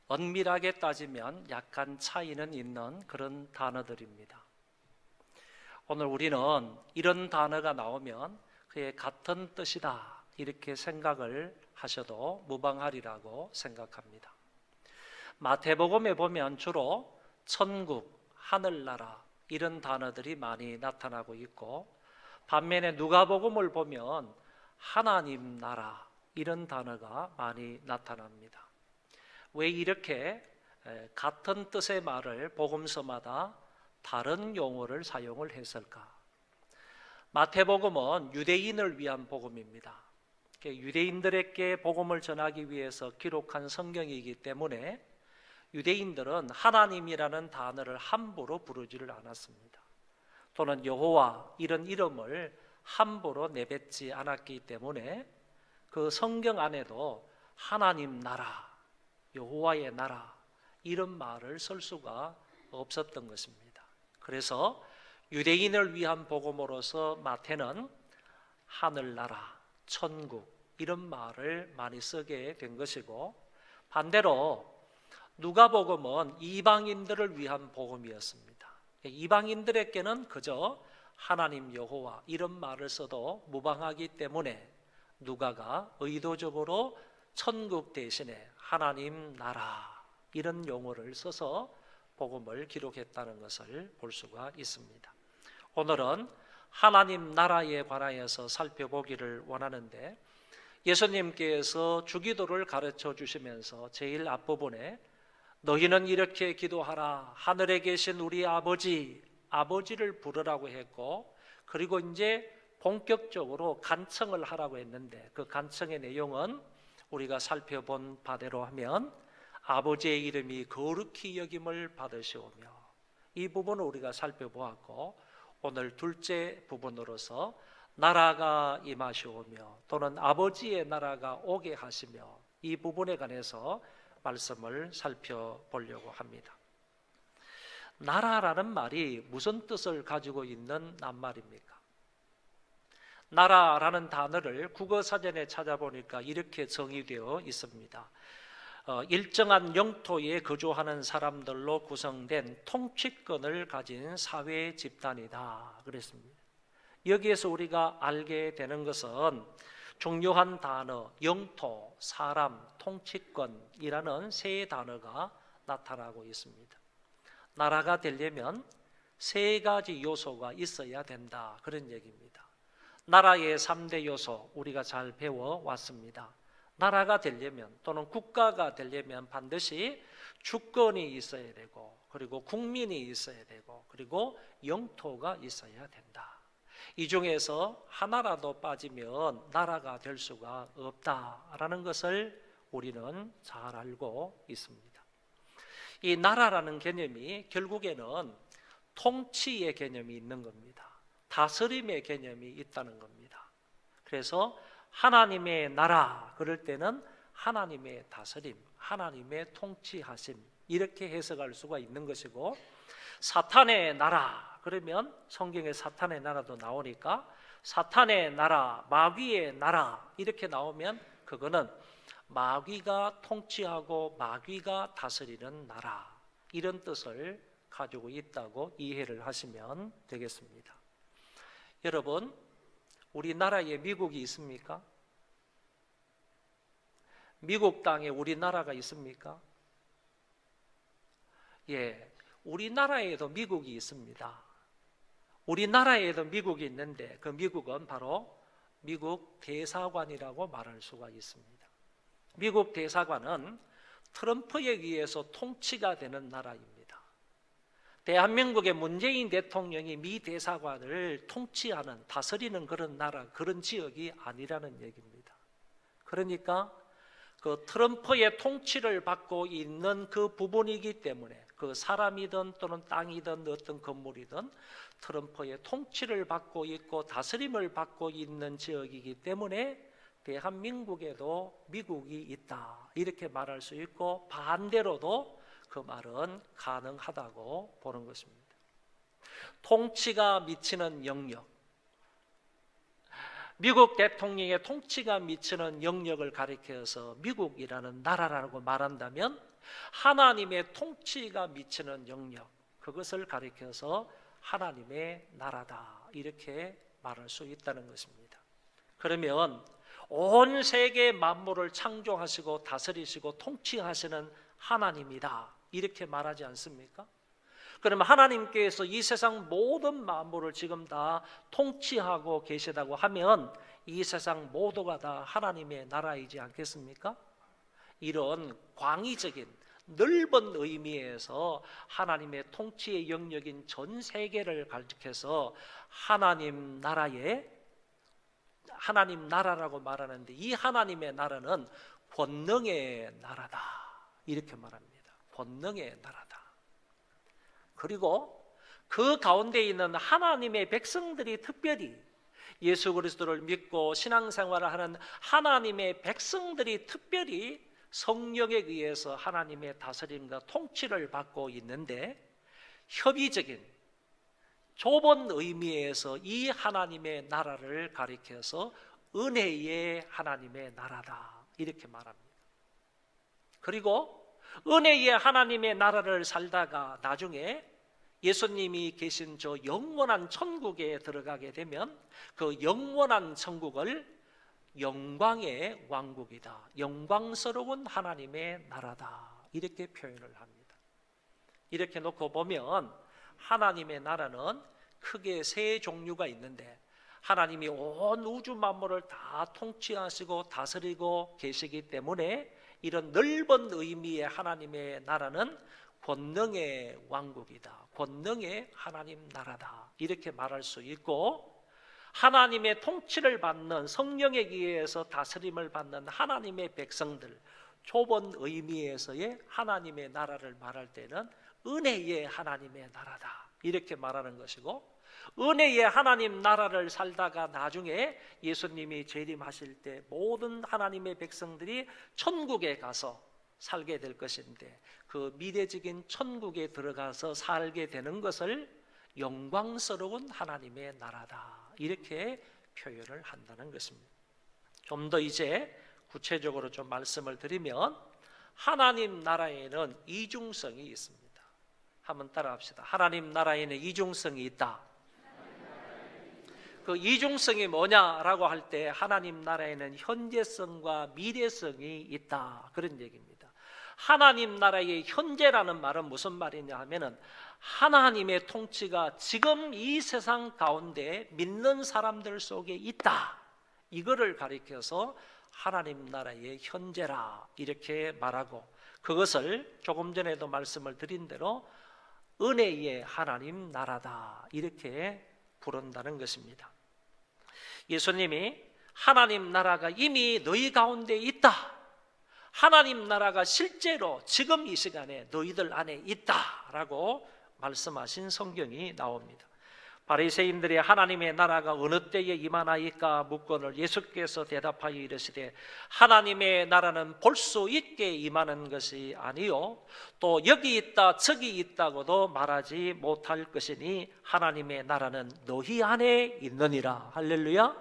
엄밀하게 따지면 약간 차이는 있는 그런 단어들입니다. 오늘 우리는 이런 단어가 나오면 그의 같은 뜻이다 이렇게 생각을 하셔도 무방하리라고 생각합니다. 마태복음에 보면 주로 천국, 하늘나라 이런 단어들이 많이 나타나고 있고, 반면에 누가복음을 보면 하나님 나라 이런 단어가 많이 나타납니다. 왜 이렇게 같은 뜻의 말을 복음서마다 다른 용어를 사용을 했을까? 마태복음은 유대인을 위한 복음입니다. 유대인들에게 복음을 전하기 위해서 기록한 성경이기 때문에 유대인들은 하나님이라는 단어를 함부로 부르지를 않았습니다. 또는 여호와 이런 이름을 함부로 내뱉지 않았기 때문에 그 성경 안에도 하나님 나라, 여호와의 나라 이런 말을 쓸 수가 없었던 것입니다. 그래서 유대인을 위한 복음으로서 마태는 하늘나라, 천국 이런 말을 많이 쓰게 된 것이고, 반대로 누가복음은 이방인들을 위한 복음이었습니다. 이방인들에게는 그저 하나님 여호와 이런 말을 써도 무방하기 때문에 누가가 의도적으로 천국 대신에 하나님 나라 이런 용어를 써서 복음을 기록했다는 것을 볼 수가 있습니다. 오늘은 하나님 나라에 관하여서 살펴보기를 원하는데, 예수님께서 주기도를 가르쳐 주시면서 제일 앞부분에 너희는 이렇게 기도하라. 하늘에 계신 우리 아버지를 부르라고 했고, 그리고 이제 본격적으로 간청을 하라고 했는데, 그 간청의 내용은 우리가 살펴본 바대로 하면 아버지의 이름이 거룩히 여김을 받으시오며, 이 부분을 우리가 살펴보았고, 오늘 둘째 부분으로서 나라가 임하시오며 또는 아버지의 나라가 오게 하시며, 이 부분에 관해서 말씀을 살펴보려고 합니다. 나라라는 말이 무슨 뜻을 가지고 있는 낱말입니까? 나라라는 단어를 국어사전에 찾아보니까 이렇게 정의되어 있습니다. 일정한 영토에 거주하는 사람들로 구성된 통치권을 가진 사회 집단이다 그랬습니다. 여기에서 우리가 알게 되는 것은 중요한 단어, 영토, 사람, 통치권이라는 세 단어가 나타나고 있습니다. 나라가 되려면 세 가지 요소가 있어야 된다 그런 얘기입니다. 나라의 3대 요소 우리가 잘 배워왔습니다. 나라가 되려면 또는 국가가 되려면 반드시 주권이 있어야 되고, 그리고 국민이 있어야 되고, 그리고 영토가 있어야 된다. 이 중에서 하나라도 빠지면 나라가 될 수가 없다라는 것을 우리는 잘 알고 있습니다. 이 나라라는 개념이 결국에는 통치의 개념이 있는 겁니다. 다스림의 개념이 있다는 겁니다. 그래서 하나님의 나라 그럴 때는 하나님의 다스림, 하나님의 통치하심 이렇게 해석할 수가 있는 것이고, 사탄의 나라 그러면 성경에 사탄의 나라도 나오니까 사탄의 나라, 마귀의 나라 이렇게 나오면 그거는 마귀가 통치하고 마귀가 다스리는 나라 이런 뜻을 가지고 있다고 이해를 하시면 되겠습니다. 여러분, 우리나라에 미국이 있습니까? 미국 땅에 우리나라가 있습니까? 예, 우리나라에도 미국이 있습니다. 우리나라에도 미국이 있는데 그 미국은 바로 미국 대사관이라고 말할 수가 있습니다. 미국 대사관은 트럼프에 의해서 통치가 되는 나라입니다. 대한민국의 문재인 대통령이 미 대사관을 통치하는, 다스리는 그런 나라, 그런 지역이 아니라는 얘기입니다. 그러니까 그 트럼프의 통치를 받고 있는 그 부분이기 때문에 그 사람이든 또는 땅이든 어떤 건물이든 트럼프의 통치를 받고 있고 다스림을 받고 있는 지역이기 때문에 대한민국에도 미국이 있다 이렇게 말할 수 있고, 반대로도 그 말은 가능하다고 보는 것입니다. 통치가 미치는 영역, 미국 대통령의 통치가 미치는 영역을 가리켜서 미국이라는 나라라고 말한다면, 하나님의 통치가 미치는 영역, 그것을 가리켜서 하나님의 나라다 이렇게 말할 수 있다는 것입니다. 그러면 온 세계 만물을 창조하시고 다스리시고 통치하시는 하나님이다 이렇게 말하지 않습니까? 그러면 하나님께서 이 세상 모든 만물을 지금 다 통치하고 계시다고 하면 이 세상 모두가 다 하나님의 나라이지 않겠습니까? 이런 광의적인 넓은 의미에서 하나님의 통치의 영역인 전 세계를 가리켜서 하나님 나라라고 말하는데, 이 하나님의 나라는 권능의 나라다 이렇게 말합니다. 권능의 나라다. 그리고 그 가운데 있는 하나님의 백성들이, 특별히 예수 그리스도를 믿고 신앙생활을 하는 하나님의 백성들이 특별히 성령에 의해서 하나님의 다스림과 통치를 받고 있는데, 협의적인 좁은 의미에서 이 하나님의 나라를 가리켜서 은혜의 하나님의 나라다 이렇게 말합니다. 그리고 은혜의 하나님의 나라를 살다가 나중에 예수님이 계신 저 영원한 천국에 들어가게 되면 그 영원한 천국을 영광의 왕국이다, 영광스러운 하나님의 나라다 이렇게 표현을 합니다. 이렇게 놓고 보면 하나님의 나라는 크게 세 종류가 있는데, 하나님이 온 우주 만물을 다 통치하시고 다스리고 계시기 때문에 이런 넓은 의미의 하나님의 나라는 권능의 왕국이다, 권능의 하나님 나라다 이렇게 말할 수 있고, 하나님의 통치를 받는, 성령에 의해서 다스림을 받는 하나님의 백성들, 좁은 의미에서의 하나님의 나라를 말할 때는 은혜의 하나님의 나라다 이렇게 말하는 것이고, 은혜의 하나님 나라를 살다가 나중에 예수님이 재림하실 때 모든 하나님의 백성들이 천국에 가서 살게 될 것인데, 그 미래적인 천국에 들어가서 살게 되는 것을 영광스러운 하나님의 나라다 이렇게 표현을 한다는 것입니다. 좀 더 이제 구체적으로 좀 말씀을 드리면, 하나님 나라에는 이중성이 있습니다. 한번 따라합시다. 하나님 나라에는 이중성이 있다. 그 이중성이 뭐냐라고 할 때, 하나님 나라에는 현재성과 미래성이 있다 그런 얘기입니다. 하나님 나라의 현재라는 말은 무슨 말이냐 하면은, 하나님의 통치가 지금 이 세상 가운데 믿는 사람들 속에 있다, 이거를 가리켜서 하나님 나라의 현재라 이렇게 말하고, 그것을 조금 전에도 말씀을 드린 대로 은혜의 하나님 나라다 이렇게 부른다는 것입니다. 예수님이 하나님 나라가 이미 너희 가운데 있다, 하나님 나라가 실제로 지금 이 시간에 너희들 안에 있다라고 말씀하신 성경이 나옵니다. 바리새인들의 하나님의 나라가 어느 때에 임하나이까 묻거늘 예수께서 대답하여 이르시되, 하나님의 나라는 볼 수 있게 임하는 것이 아니요 또 여기 있다 저기 있다고도 말하지 못할 것이니 하나님의 나라는 너희 안에 있느니라. 할렐루야.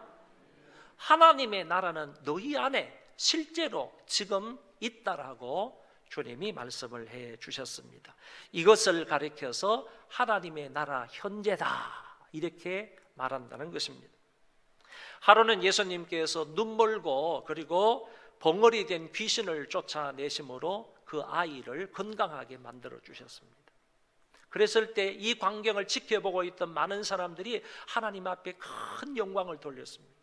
하나님의 나라는 너희 안에 실제로 지금 있다라고 주님이 말씀을 해 주셨습니다. 이것을 가리켜서 하나님의 나라 현재다 이렇게 말한다는 것입니다. 하루는 예수님께서 눈멀고 그리고 벙어리 된 귀신을 쫓아내심으로 그 아이를 건강하게 만들어 주셨습니다. 그랬을 때 이 광경을 지켜보고 있던 많은 사람들이 하나님 앞에 큰 영광을 돌렸습니다.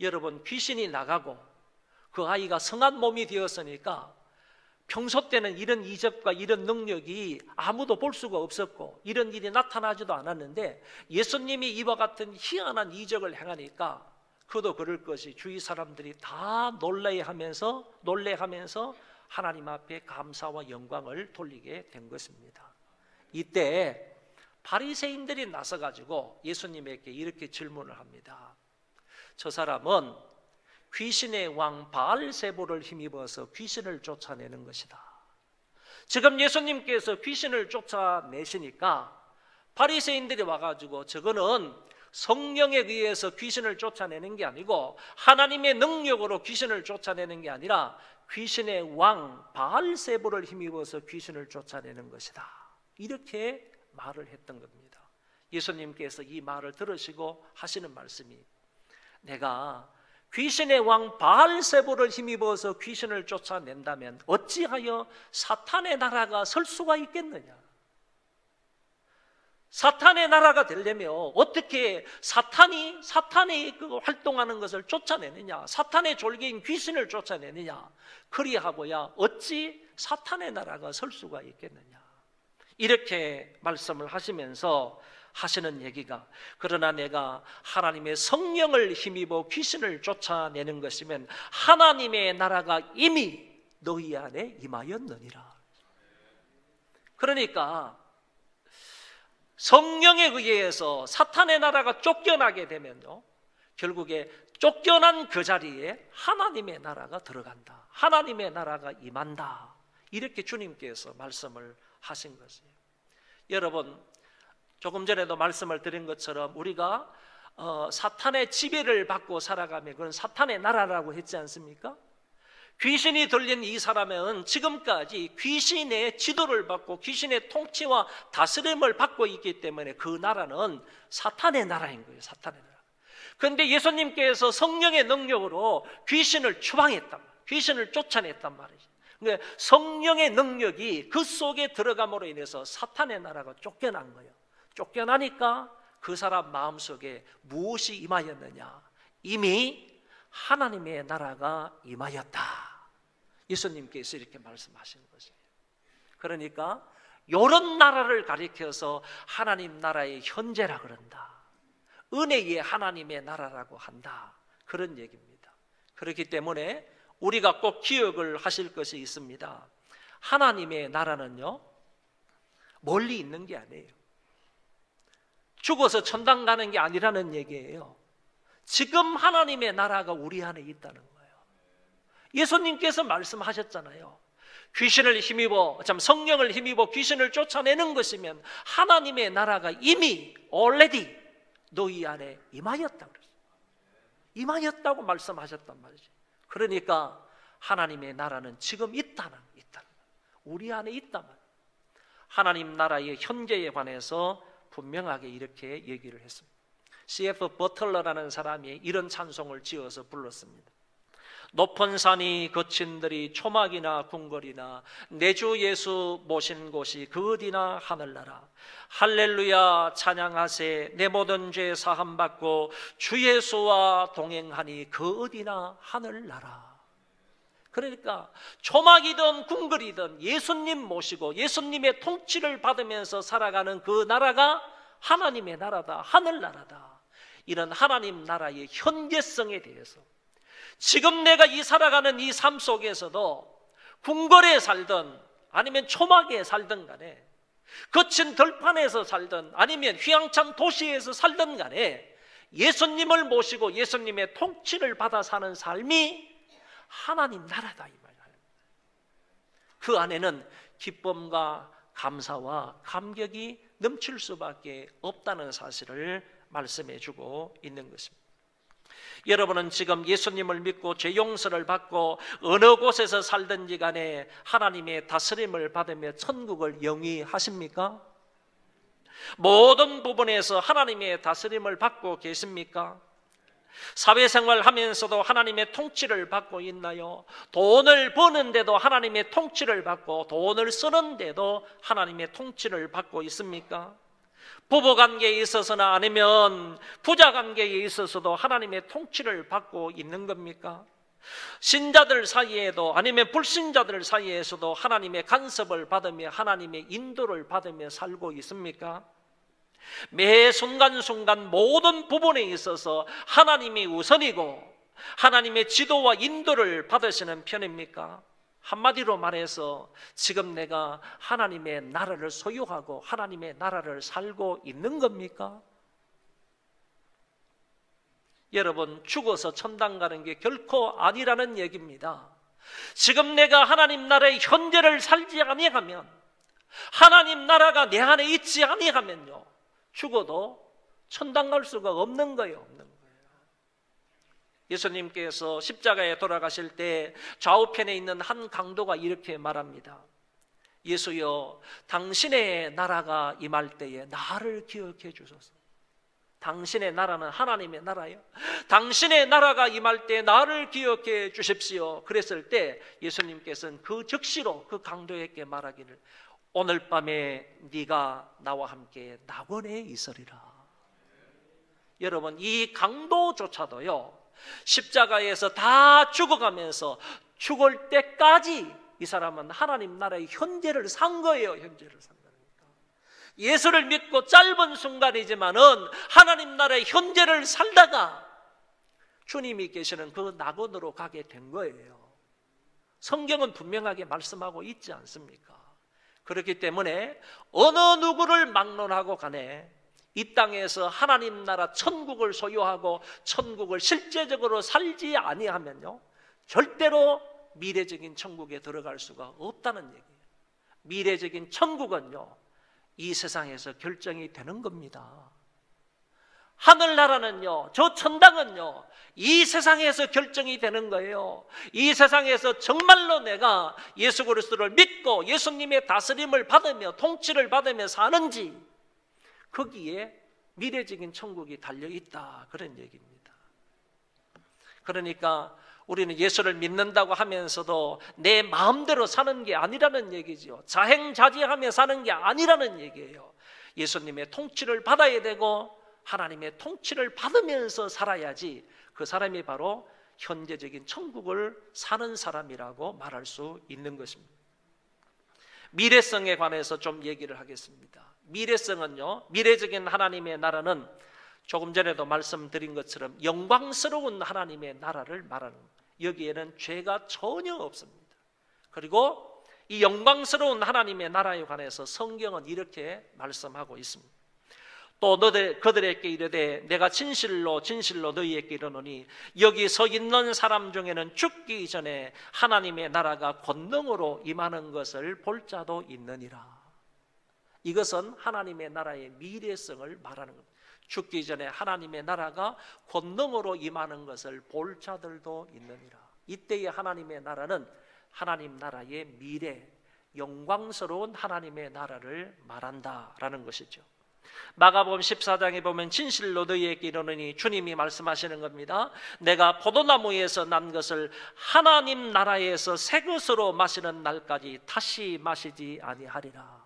여러분, 귀신이 나가고 그 아이가 성한 몸이 되었으니까 평소 때는 이런 이적과 이런 능력이 아무도 볼 수가 없었고 이런 일이 나타나지도 않았는데, 예수님이 이와 같은 희한한 이적을 행하니까 그도 그럴 것이 주위 사람들이 다 놀래하면서 하나님 앞에 감사와 영광을 돌리게 된 것입니다. 이때 바리새인들이 나서가지고 예수님에게 이렇게 질문을 합니다. 저 사람은 귀신의 왕 바알세불을 힘입어서 귀신을 쫓아내는 것이다. 지금 예수님께서 귀신을 쫓아내시니까 바리새인들이 와가지고 저거는 성령에 의해서 귀신을 쫓아내는 게 아니고 하나님의 능력으로 귀신을 쫓아내는 게 아니라 귀신의 왕 바알세불을 힘입어서 귀신을 쫓아내는 것이다. 이렇게 말을 했던 겁니다. 예수님께서 이 말을 들으시고 하시는 말씀이, 내가 귀신의 왕 바알세불을 힘입어서 귀신을 쫓아낸다면 어찌하여 사탄의 나라가 설 수가 있겠느냐? 사탄의 나라가 되려면 어떻게 사탄이 그 활동하는 것을 쫓아내느냐? 사탄의 졸개인 귀신을 쫓아내느냐? 그리하고야 어찌 사탄의 나라가 설 수가 있겠느냐? 이렇게 말씀을 하시면서 하시는 얘기가, 그러나 내가 하나님의 성령을 힘입어 귀신을 쫓아내는 것이면 하나님의 나라가 이미 너희 안에 임하였느니라. 그러니까 성령에 의해서 사탄의 나라가 쫓겨나게 되면요, 결국에 쫓겨난 그 자리에 하나님의 나라가 들어간다. 하나님의 나라가 임한다. 이렇게 주님께서 말씀을 하신 것이에요. 여러분, 조금 전에도 말씀을 드린 것처럼 우리가 사탄의 지배를 받고 살아가면 그건 사탄의 나라라고 했지 않습니까? 귀신이 들린 이 사람은 지금까지 귀신의 지도를 받고 귀신의 통치와 다스림을 받고 있기 때문에 그 나라는 사탄의 나라인 거예요. 사탄의 나라. 그런데 예수님께서 성령의 능력으로 귀신을 추방했단 말이에요. 귀신을 쫓아냈단 말이죠. 그러니까 성령의 능력이 그 속에 들어감으로 인해서 사탄의 나라가 쫓겨난 거예요. 쫓겨나니까 그 사람 마음속에 무엇이 임하였느냐? 이미 하나님의 나라가 임하였다. 예수님께서 이렇게 말씀하시는 것이에요. 그러니까 이런 나라를 가리켜서 하나님 나라의 현재라 그런다. 은혜의 하나님의 나라라고 한다. 그런 얘기입니다. 그렇기 때문에 우리가 꼭 기억을 하실 것이 있습니다. 하나님의 나라는요, 멀리 있는 게 아니에요. 죽어서 천당 가는 게 아니라는 얘기예요. 지금 하나님의 나라가 우리 안에 있다는 거예요. 예수님께서 말씀하셨잖아요. 귀신을 힘입어, 성령을 힘입어 귀신을 쫓아내는 것이면 하나님의 나라가 이미 already 너희 안에 임하였다고 그랬어요. 임하였다고 말씀하셨단 말이죠. 그러니까 하나님의 나라는 지금 있다는 거예요. 우리 안에 있단 말이에요. 하나님 나라의 현재에 관해서 분명하게 이렇게 얘기를 했습니다. C.F. 버틀러라는 사람이 이런 찬송을 지어서 불렀습니다. 높은 산이 거친 들이 초막이나 궁궐이나 내 주 예수 모신 곳이 그 어디나 하늘나라. 할렐루야 찬양하세 내 모든 죄 사함 받고 주 예수와 동행하니 그 어디나 하늘나라. 그러니까 초막이든 궁궐이든 예수님 모시고 예수님의 통치를 받으면서 살아가는 그 나라가 하나님의 나라다, 하늘나라다. 이런 하나님 나라의 현재성에 대해서 지금 내가 이 살아가는 이 삶 속에서도 궁궐에 살든 아니면 초막에 살든 간에 거친 들판에서 살든 아니면 휘황찬 도시에서 살든 간에 예수님을 모시고 예수님의 통치를 받아 사는 삶이 하나님 나라다 이 말이에요. 그 안에는 기쁨과 감사와 감격이 넘칠 수밖에 없다는 사실을 말씀해 주고 있는 것입니다. 여러분은 지금 예수님을 믿고 죄 용서를 받고 어느 곳에서 살든지 간에 하나님의 다스림을 받으며 천국을 영위하십니까? 모든 부분에서 하나님의 다스림을 받고 계십니까? 사회생활 하면서도 하나님의 통치를 받고 있나요? 돈을 버는데도 하나님의 통치를 받고 돈을 쓰는데도 하나님의 통치를 받고 있습니까? 부부관계에 있어서나 아니면 부자관계에 있어서도 하나님의 통치를 받고 있는 겁니까? 신자들 사이에도 아니면 불신자들 사이에서도 하나님의 간섭을 받으며 하나님의 인도를 받으며 살고 있습니까? 매 순간순간 모든 부분에 있어서 하나님이 우선이고 하나님의 지도와 인도를 받으시는 편입니까? 한마디로 말해서 지금 내가 하나님의 나라를 소유하고 하나님의 나라를 살고 있는 겁니까? 여러분, 죽어서 천당 가는 게 결코 아니라는 얘기입니다. 지금 내가 하나님 나라의 현재를 살지 아니하면, 하나님 나라가 내 안에 있지 아니하면요, 죽어도 천당 갈 수가 없는 거예요. 없는 거예요. 예수님께서 십자가에 돌아가실 때 좌우편에 있는 한 강도가 이렇게 말합니다. 예수여, 당신의 나라가 임할 때에 나를 기억해 주소서. 당신의 나라는 하나님의 나라예요. 당신의 나라가 임할 때 나를 기억해 주십시오. 그랬을 때 예수님께서는 그 즉시로 그 강도에게 말하기를, 오늘 밤에 네가 나와 함께 낙원에 있으리라. 여러분, 이 강도조차도요, 십자가에서 다 죽어가면서 죽을 때까지 이 사람은 하나님 나라의 현재를 산 거예요. 현재를 산 거니까. 예수를 믿고 짧은 순간이지만은 하나님 나라의 현재를 살다가 주님이 계시는 그 낙원으로 가게 된 거예요. 성경은 분명하게 말씀하고 있지 않습니까? 그렇기 때문에 어느 누구를 막론하고 간에 이 땅에서 하나님 나라 천국을 소유하고 천국을 실제적으로 살지 아니하면요, 절대로 미래적인 천국에 들어갈 수가 없다는 얘기예요. 미래적인 천국은요, 이 세상에서 결정이 되는 겁니다. 하늘나라는요, 저 천당은요, 이 세상에서 결정이 되는 거예요. 이 세상에서 정말로 내가 예수 그리스도를 믿고 예수님의 다스림을 받으며 통치를 받으며 사는지, 거기에 미래적인 천국이 달려있다, 그런 얘기입니다. 그러니까 우리는 예수를 믿는다고 하면서도 내 마음대로 사는 게 아니라는 얘기죠. 자행자지하며 사는 게 아니라는 얘기예요. 예수님의 통치를 받아야 되고 하나님의 통치를 받으면서 살아야지 그 사람이 바로 현재적인 천국을 사는 사람이라고 말할 수 있는 것입니다. 미래성에 관해서 좀 얘기를 하겠습니다. 미래성은요, 미래적인 하나님의 나라는 조금 전에도 말씀드린 것처럼 영광스러운 하나님의 나라를 말하는 겁니다. 여기에는 죄가 전혀 없습니다. 그리고 이 영광스러운 하나님의 나라에 관해서 성경은 이렇게 말씀하고 있습니다. 또 그들에게 이르되 내가 진실로 너희에게 이르노니 여기 서 있는 사람 중에는 죽기 전에 하나님의 나라가 권능으로 임하는 것을 볼 자도 있느니라. 이것은 하나님의 나라의 미래성을 말하는 겁니다. 죽기 전에 하나님의 나라가 권능으로 임하는 것을 볼 자들도 있느니라. 이때의 하나님의 나라는 하나님 나라의 미래, 영광스러운 하나님의 나라를 말한다라는 것이죠. 마가복음 14장에 보면 진실로 너희에게 이르노니, 주님이 말씀하시는 겁니다. 내가 포도나무에서 난 것을 하나님 나라에서 새 것으로 마시는 날까지 다시 마시지 아니하리라.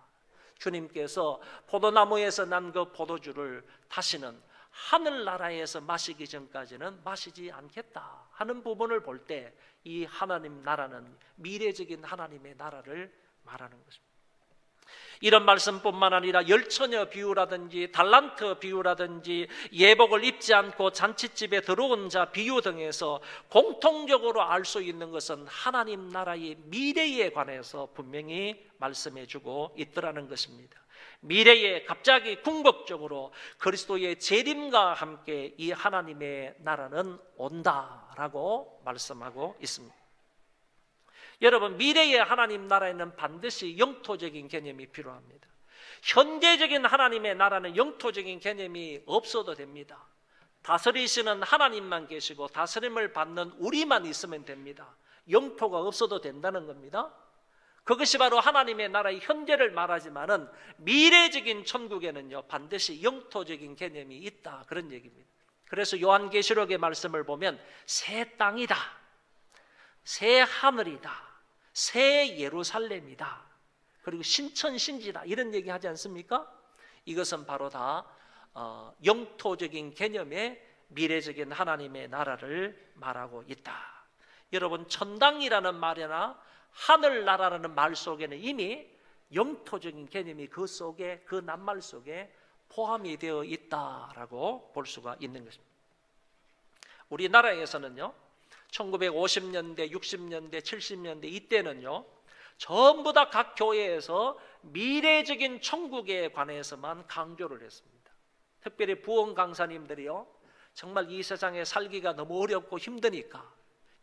주님께서 포도나무에서 난 그 포도주를 다시는 하늘나라에서 마시기 전까지는 마시지 않겠다 하는 부분을 볼 때 이 하나님 나라는 미래적인 하나님의 나라를 말하는 것입니다. 이런 말씀뿐만 아니라 열처녀 비유라든지 달란트 비유라든지 예복을 입지 않고 잔치집에 들어온 자 비유 등에서 공통적으로 알 수 있는 것은 하나님 나라의 미래에 관해서 분명히 말씀해 주고 있더라는 것입니다. 미래에 갑자기 궁극적으로 그리스도의 재림과 함께 이 하나님의 나라는 온다라고 말씀하고 있습니다. 여러분, 미래의 하나님 나라에는 반드시 영토적인 개념이 필요합니다. 현재적인 하나님의 나라는 영토적인 개념이 없어도 됩니다. 다스리시는 하나님만 계시고 다스림을 받는 우리만 있으면 됩니다. 영토가 없어도 된다는 겁니다. 그것이 바로 하나님의 나라의 현재를 말하지만은 미래적인 천국에는요, 반드시 영토적인 개념이 있다, 그런 얘기입니다. 그래서 요한계시록의 말씀을 보면 새 땅이다, 새 하늘이다, 새 예루살렘이다, 그리고 신천신지다, 이런 얘기 하지 않습니까? 이것은 바로 다 영토적인 개념의 미래적인 하나님의 나라를 말하고 있다. 여러분, 천당이라는 말이나 하늘나라라는 말 속에는 이미 영토적인 개념이 그 속에, 그 낱말 속에 포함이 되어 있다라고 볼 수가 있는 것입니다. 우리나라에서는요, 1950년대, 60년대, 70년대 이때는요, 전부 다 각 교회에서 미래적인 천국에 관해서만 강조를 했습니다. 특별히 부흥 강사님들이요, 정말 이 세상에 살기가 너무 어렵고 힘드니까,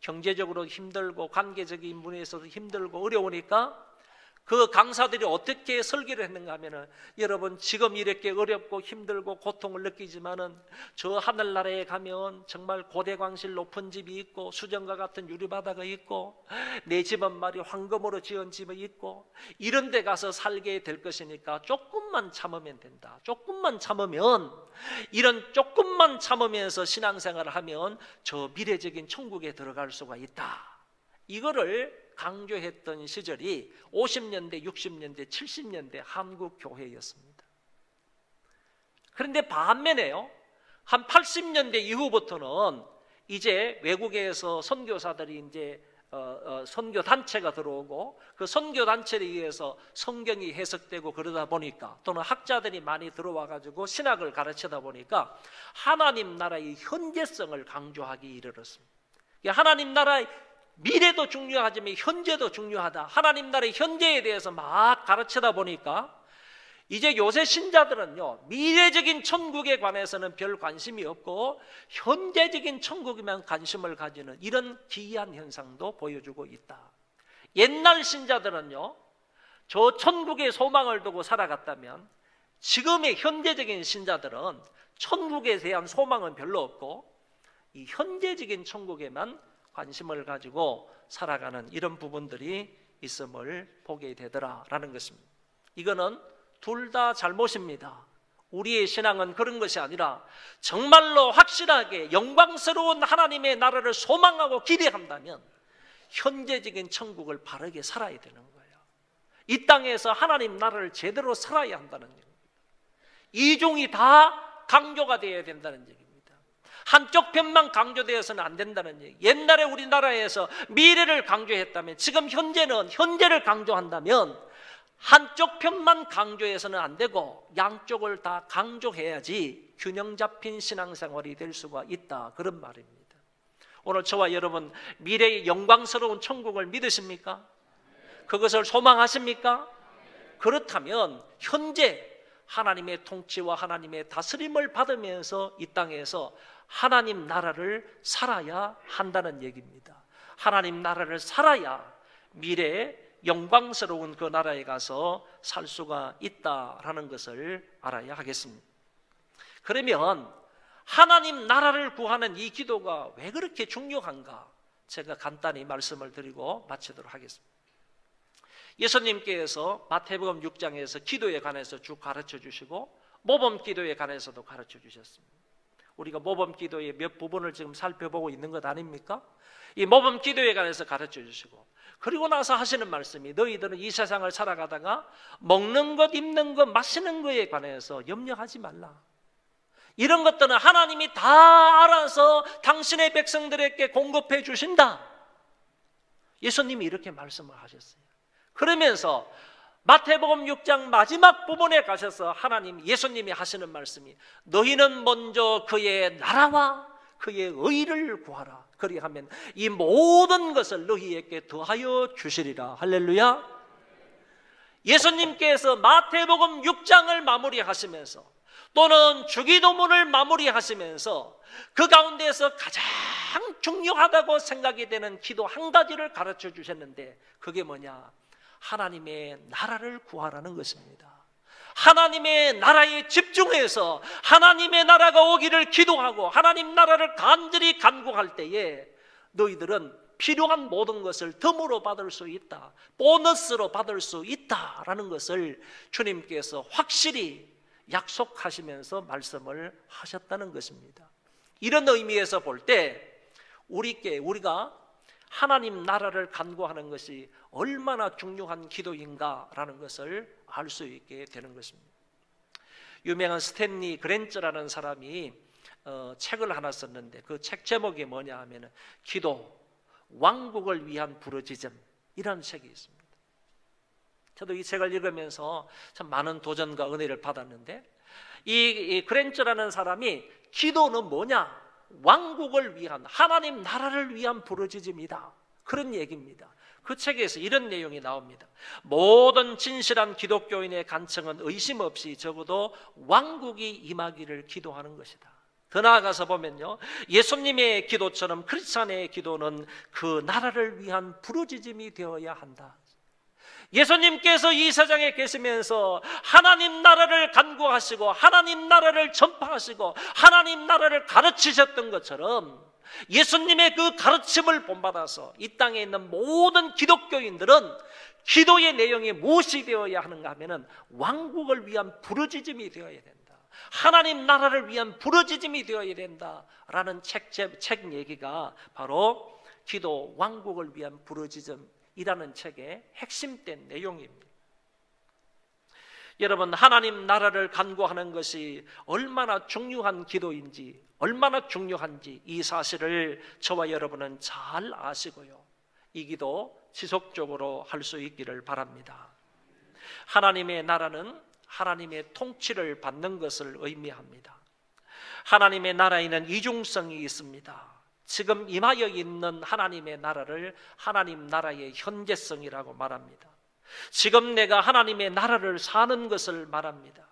경제적으로 힘들고 관계적인 문에서도 힘들고 어려우니까 그 강사들이 어떻게 설계를 했는가 하면은, 여러분 지금 이렇게 어렵고 힘들고 고통을 느끼지만은 저 하늘나라에 가면 정말 고대광실 높은 집이 있고 수정과 같은 유리바다가 있고 내 집은 말이 황금으로 지은 집이 있고 이런 데 가서 살게 될 것이니까 조금만 참으면 된다. 조금만 참으면, 이런 조금만 참으면서 신앙생활을 하면 저 미래적인 천국에 들어갈 수가 있다. 이거를 강조했던 시절이 50년대, 60년대, 70년대 한국 교회였습니다. 그런데 반면에요, 한 80년대 이후부터는 이제 외국에서 선교사들이 이제 선교 단체가 들어오고 그 선교 단체에 의해서 성경이 해석되고 그러다 보니까, 또는 학자들이 많이 들어와 가지고 신학을 가르치다 보니까 하나님 나라의 현재성을 강조하기 이르렀습니다. 하나님 나라의 미래도 중요하지만 현재도 중요하다. 하나님 나라의 현재에 대해서 막 가르치다 보니까 이제 요새 신자들은요, 미래적인 천국에 관해서는 별 관심이 없고 현재적인 천국에만 관심을 가지는 이런 기이한 현상도 보여주고 있다. 옛날 신자들은요, 저 천국의 소망을 두고 살아갔다면 지금의 현재적인 신자들은 천국에 대한 소망은 별로 없고 이 현재적인 천국에만 관심을 가지고 살아가는 이런 부분들이 있음을 보게 되더라라는 것입니다. 이거는 둘 다 잘못입니다. 우리의 신앙은 그런 것이 아니라 정말로 확실하게 영광스러운 하나님의 나라를 소망하고 기대한다면 현재적인 천국을 바르게 살아야 되는 거예요. 이 땅에서 하나님 나라를 제대로 살아야 한다는 얘기입니다. 이종이 다 강조가 되어야 된다는 얘기입니다. 한쪽 편만 강조되어서는 안 된다는 얘기. 옛날에 우리나라에서 미래를 강조했다면 지금 현재는 현재를 강조한다면 한쪽 편만 강조해서는 안 되고 양쪽을 다 강조해야지 균형 잡힌 신앙생활이 될 수가 있다, 그런 말입니다. 오늘 저와 여러분 미래의 영광스러운 천국을 믿으십니까? 그것을 소망하십니까? 그렇다면 현재 하나님의 통치와 하나님의 다스림을 받으면서 이 땅에서 하나님 나라를 살아야 한다는 얘기입니다. 하나님 나라를 살아야 미래에 영광스러운 그 나라에 가서 살 수가 있다라는 것을 알아야 하겠습니다. 그러면 하나님 나라를 구하는 이 기도가 왜 그렇게 중요한가? 제가 간단히 말씀을 드리고 마치도록 하겠습니다. 예수님께서 마태복음 6장에서 기도에 관해서 쭉 가르쳐 주시고 모범 기도에 관해서도 가르쳐 주셨습니다. 우리가 모범 기도의 몇 부분을 지금 살펴보고 있는 것 아닙니까? 이 모범 기도에 관해서 가르쳐 주시고, 그리고 나서 하시는 말씀이 너희들은 이 세상을 살아가다가 먹는 것, 입는 것, 마시는 것에 관해서 염려하지 말라. 이런 것들은 하나님이 다 알아서 당신의 백성들에게 공급해 주신다. 예수님이 이렇게 말씀을 하셨어요. 그러면서 마태복음 6장 마지막 부분에 가셔서 예수님이 하시는 말씀이 너희는 먼저 그의 나라와 그의 의를 구하라. 그리하면 이 모든 것을 너희에게 더하여 주시리라. 할렐루야. 예수님께서 마태복음 6장을 마무리하시면서 또는 주기도문을 마무리하시면서 그 가운데서 가장 중요하다고 생각이 되는 기도 한 가지를 가르쳐 주셨는데 그게 뭐냐? 하나님의 나라를 구하라는 것입니다. 하나님의 나라에 집중해서 하나님의 나라가 오기를 기도하고 하나님 나라를 간절히 간구할 때에 너희들은 필요한 모든 것을 덤으로 받을 수 있다, 보너스로 받을 수 있다라는 것을 주님께서 확실히 약속하시면서 말씀을 하셨다는 것입니다. 이런 의미에서 볼 때 우리가 하나님 나라를 간구하는 것이 얼마나 중요한 기도인가라는 것을 알 수 있게 되는 것입니다. 유명한 스탠리 그랜츠라는 사람이 책을 하나 썼는데 그 책 제목이 뭐냐 하면 기도, 왕국을 위한 부르짖음이라는 책이 있습니다. 저도 이 책을 읽으면서 참 많은 도전과 은혜를 받았는데 이 그랜츠라는 사람이 기도는 뭐냐? 왕국을 위한, 하나님 나라를 위한 부르짖음이다, 그런 얘기입니다. 그 책에서 이런 내용이 나옵니다. 모든 진실한 기독교인의 간청은 의심 없이 적어도 왕국이 임하기를 기도하는 것이다. 더 나아가서 보면요, 예수님의 기도처럼 크리스찬의 기도는 그 나라를 위한 부르짖음이 되어야 한다. 예수님께서 이 세상에 계시면서 하나님 나라를 간구하시고 하나님 나라를 전파하시고 하나님 나라를 가르치셨던 것처럼 예수님의 그 가르침을 본받아서 이 땅에 있는 모든 기독교인들은 기도의 내용이 무엇이 되어야 하는가 하면은 왕국을 위한 부르짖음이 되어야 된다. 하나님 나라를 위한 부르짖음이 되어야 된다라는 책 얘기가 바로 기도 왕국을 위한 부르짖음이라는 책의 핵심된 내용입니다. 여러분, 하나님 나라를 간구하는 것이 얼마나 중요한 기도인지, 얼마나 중요한지 이 사실을 저와 여러분은 잘 아시고요, 이 기도 지속적으로 할 수 있기를 바랍니다. 하나님의 나라는 하나님의 통치를 받는 것을 의미합니다. 하나님의 나라에는 이중성이 있습니다. 지금 임하여 있는 하나님의 나라를 하나님 나라의 현재성이라고 말합니다. 지금 내가 하나님의 나라를 사는 것을 말합니다.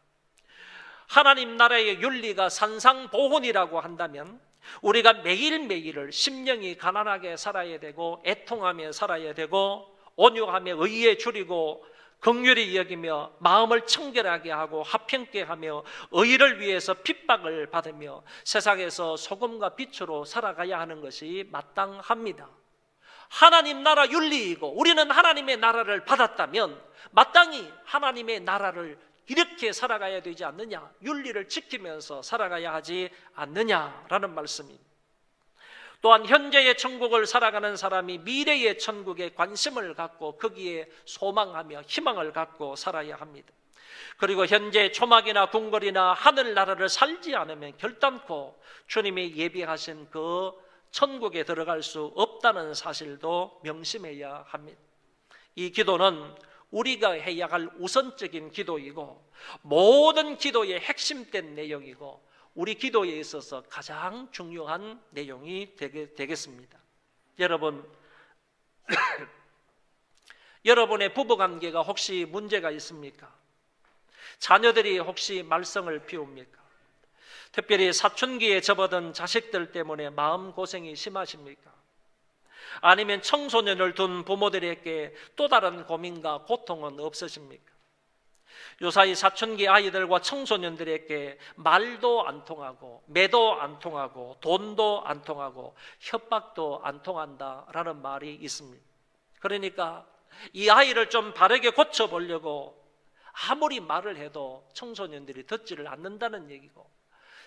하나님 나라의 윤리가 산상보훈이라고 한다면 우리가 매일매일을 심령이 가난하게 살아야 되고 애통하며 살아야 되고 온유하며 의에 줄이고 긍휼히 여기며 마음을 청결하게 하고 화평케 하며 의를 위해서 핍박을 받으며 세상에서 소금과 빛으로 살아가야 하는 것이 마땅합니다. 하나님 나라 윤리이고 우리는 하나님의 나라를 받았다면 마땅히 하나님의 나라를 이렇게 살아가야 되지 않느냐, 윤리를 지키면서 살아가야 하지 않느냐라는 말씀입니다. 또한 현재의 천국을 살아가는 사람이 미래의 천국에 관심을 갖고 거기에 소망하며 희망을 갖고 살아야 합니다. 그리고 현재 초막이나 궁궐이나 하늘나라를 살지 않으면 결단코 주님이 예비하신 그 천국에 들어갈 수 없다는 사실도 명심해야 합니다. 이 기도는 우리가 해야 할 우선적인 기도이고 모든 기도의 핵심된 내용이고 우리 기도에 있어서 가장 중요한 내용이 되겠습니다. 여러분, 여러분의 부부관계가 혹시 문제가 있습니까? 자녀들이 혹시 말썽을 피웁니까? 특별히 사춘기에 접어든 자식들 때문에 마음고생이 심하십니까? 아니면 청소년을 둔 부모들에게 또 다른 고민과 고통은 없으십니까? 요사이 사춘기 아이들과 청소년들에게 말도 안 통하고 매도 안 통하고 돈도 안 통하고 협박도 안 통한다라는 말이 있습니다. 그러니까 이 아이를 좀 바르게 고쳐보려고 아무리 말을 해도 청소년들이 듣지를 않는다는 얘기고,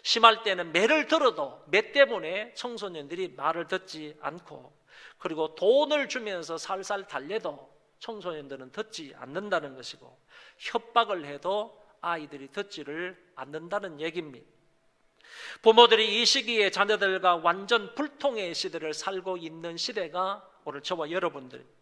심할 때는 매를 들어도 매 때문에 청소년들이 말을 듣지 않고, 그리고 돈을 주면서 살살 달래도 청소년들은 듣지 않는다는 것이고, 협박을 해도 아이들이 듣지를 않는다는 얘기입니다. 부모들이 이 시기에 자녀들과 완전 불통의 시대를 살고 있는 시대가 오늘 저와 여러분들입니다.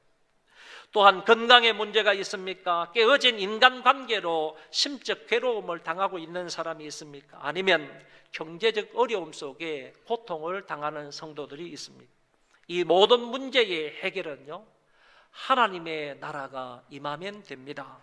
또한 건강에 문제가 있습니까? 깨어진 인간관계로 심적 괴로움을 당하고 있는 사람이 있습니까? 아니면 경제적 어려움 속에 고통을 당하는 성도들이 있습니다. 이 모든 문제의 해결은요, 하나님의 나라가 임하면 됩니다.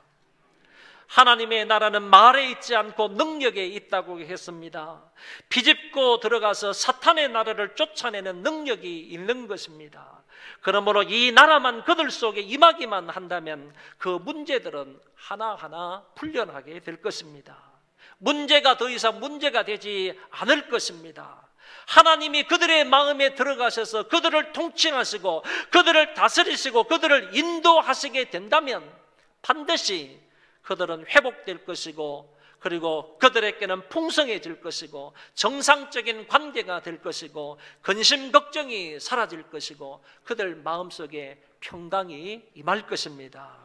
하나님의 나라는 말에 있지 않고 능력에 있다고 했습니다. 비집고 들어가서 사탄의 나라를 쫓아내는 능력이 있는 것입니다. 그러므로 이 나라만 그들 속에 임하기만 한다면 그 문제들은 하나하나 풀려나게 될 것입니다. 문제가 더 이상 문제가 되지 않을 것입니다. 하나님이 그들의 마음에 들어가셔서 그들을 통칭하시고 그들을 다스리시고 그들을 인도하시게 된다면 반드시 그들은 회복될 것이고, 그리고 그들에게는 풍성해질 것이고, 정상적인 관계가 될 것이고, 근심 걱정이 사라질 것이고, 그들 마음속에 평강이 임할 것입니다.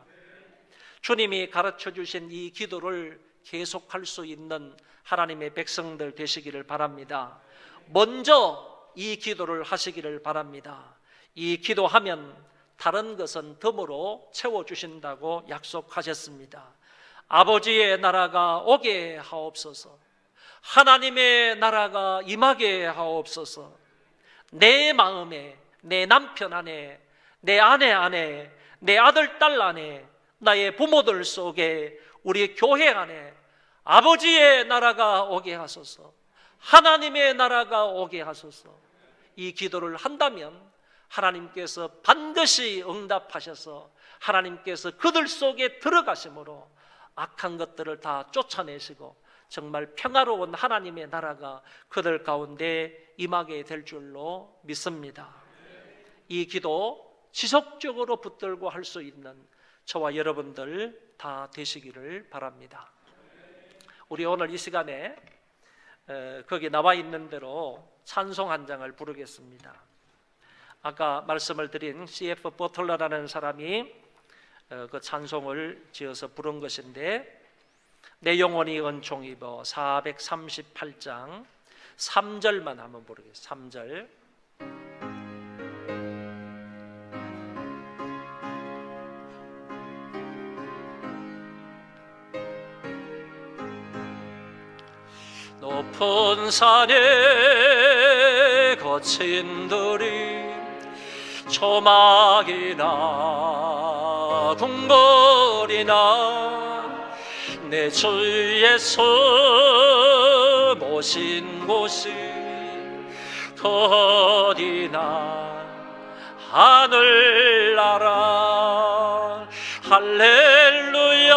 주님이 가르쳐 주신 이 기도를 계속할 수 있는 하나님의 백성들 되시기를 바랍니다. 먼저 이 기도를 하시기를 바랍니다. 이 기도하면 다른 것은 덤으로 채워주신다고 약속하셨습니다. 아버지의 나라가 오게 하옵소서. 하나님의 나라가 임하게 하옵소서. 내 마음에, 내 남편 안에, 내 아내 안에, 내 아들 딸 안에, 나의 부모들 속에, 우리 교회 안에 아버지의 나라가 오게 하소서. 하나님의 나라가 오게 하소서. 이 기도를 한다면 하나님께서 반드시 응답하셔서 하나님께서 그들 속에 들어가심으로 악한 것들을 다 쫓아내시고 정말 평화로운 하나님의 나라가 그들 가운데 임하게 될 줄로 믿습니다. 이 기도 지속적으로 붙들고 할 수 있는 저와 여러분들 다 되시기를 바랍니다. 우리 오늘 이 시간에 거기 나와 있는 대로 찬송 한 장을 부르겠습니다. 아까 말씀을 드린 C.F. 버틀러라는 사람이 그 찬송을 지어서 부른 것인데, 내 영혼이 은총 입어 438장 3절만 한번 부르겠습니다. 3절. 높은 산에 거친 들이 초막이나 궁궐이나 내 주 예수 모신 곳이 어디나 하늘나라 할렐루야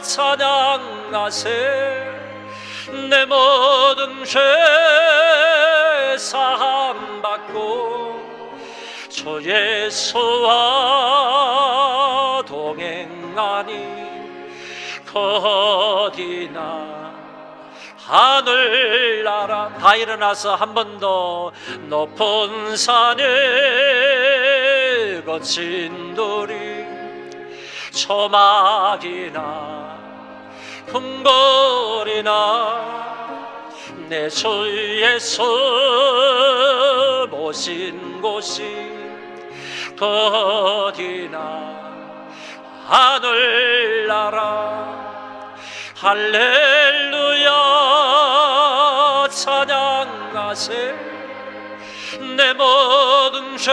찬양하세. 내 모든 죄 사함 받고 주 예수와 동행하니 어디나 하늘나라. 다 일어나서 한 번 더. 높은 산에 거친 돌이 초막이나 궁궐이나 내 주 예수 모신 곳이 어디나 하늘나라 할렐루야 찬양하세. 내 모든 죄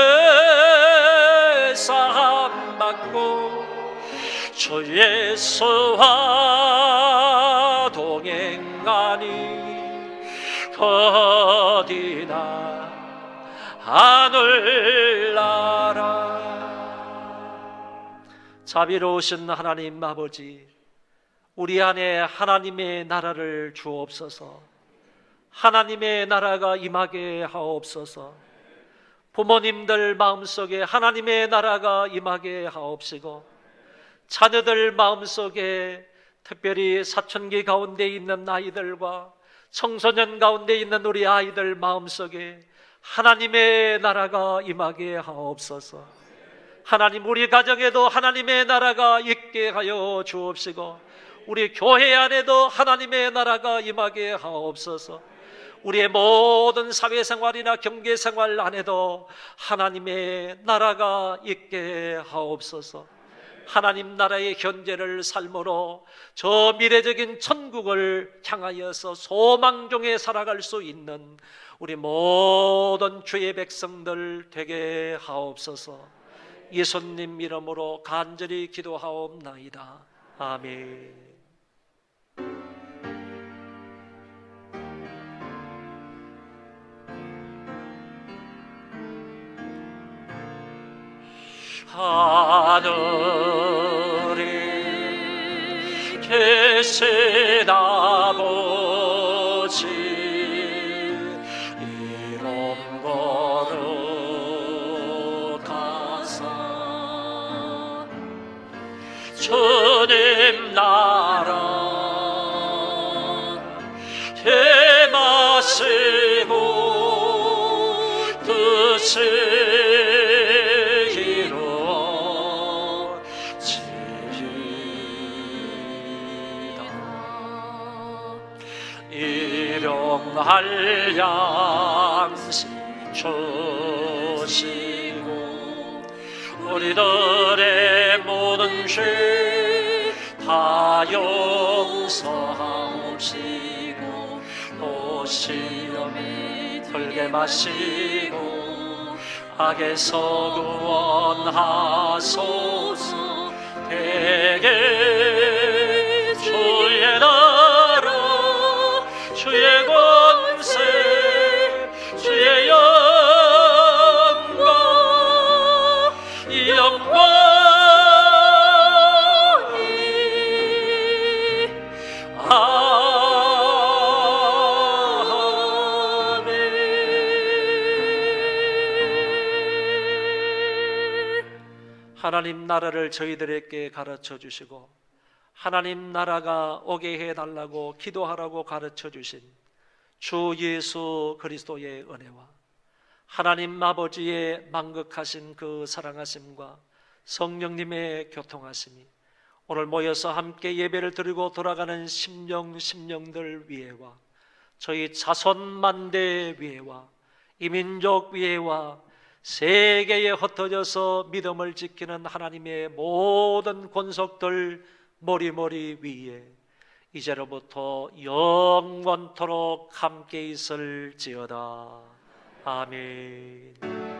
사함 받고 주 예수와 동행하니 어디나 하늘나라. 자비로우신 하나님 아버지, 우리 안에 하나님의 나라를 주옵소서. 하나님의 나라가 임하게 하옵소서. 부모님들 마음속에 하나님의 나라가 임하게 하옵시고, 자녀들 마음속에 특별히 사춘기 가운데 있는 아이들과 청소년 가운데 있는 우리 아이들 마음속에 하나님의 나라가 임하게 하옵소서. 하나님, 우리 가정에도 하나님의 나라가 있게 하여 주옵시고, 우리 교회 안에도 하나님의 나라가 임하게 하옵소서. 우리의 모든 사회생활이나 경제생활 안에도 하나님의 나라가 있게 하옵소서. 하나님 나라의 현재를 삶으로 저 미래적인 천국을 향하여서 소망 중에 살아갈 수 있는 우리 모든 주의 백성들 되게 하옵소서. 예수님 이름으로 간절히 기도하옵나이다. 아멘. 하늘에 계신 아버지, 이름 거룩하사 주님 나라 행하시고 뜻을 일용할 양식 주시고 우리들의 모든 죄 다 용서하옵시고 또 시험에 들게 마시고 악에서 구원하소서. 대개 주의 나라 주의 하나님 나라를 저희들에게 가르쳐 주시고 하나님 나라가 오게 해달라고 기도하라고 가르쳐 주신 주 예수 그리스도의 은혜와 하나님 아버지의 만극하신 그 사랑하심과 성령님의 교통하심이 오늘 모여서 함께 예배를 드리고 돌아가는 심령들 위에와 저희 자손만대 위에와 이민족 위에와 세계에 흩어져서 믿음을 지키는 하나님의 모든 권속들 머리머리 위에 이제로부터 영원토록 함께 있을지어다. 아멘.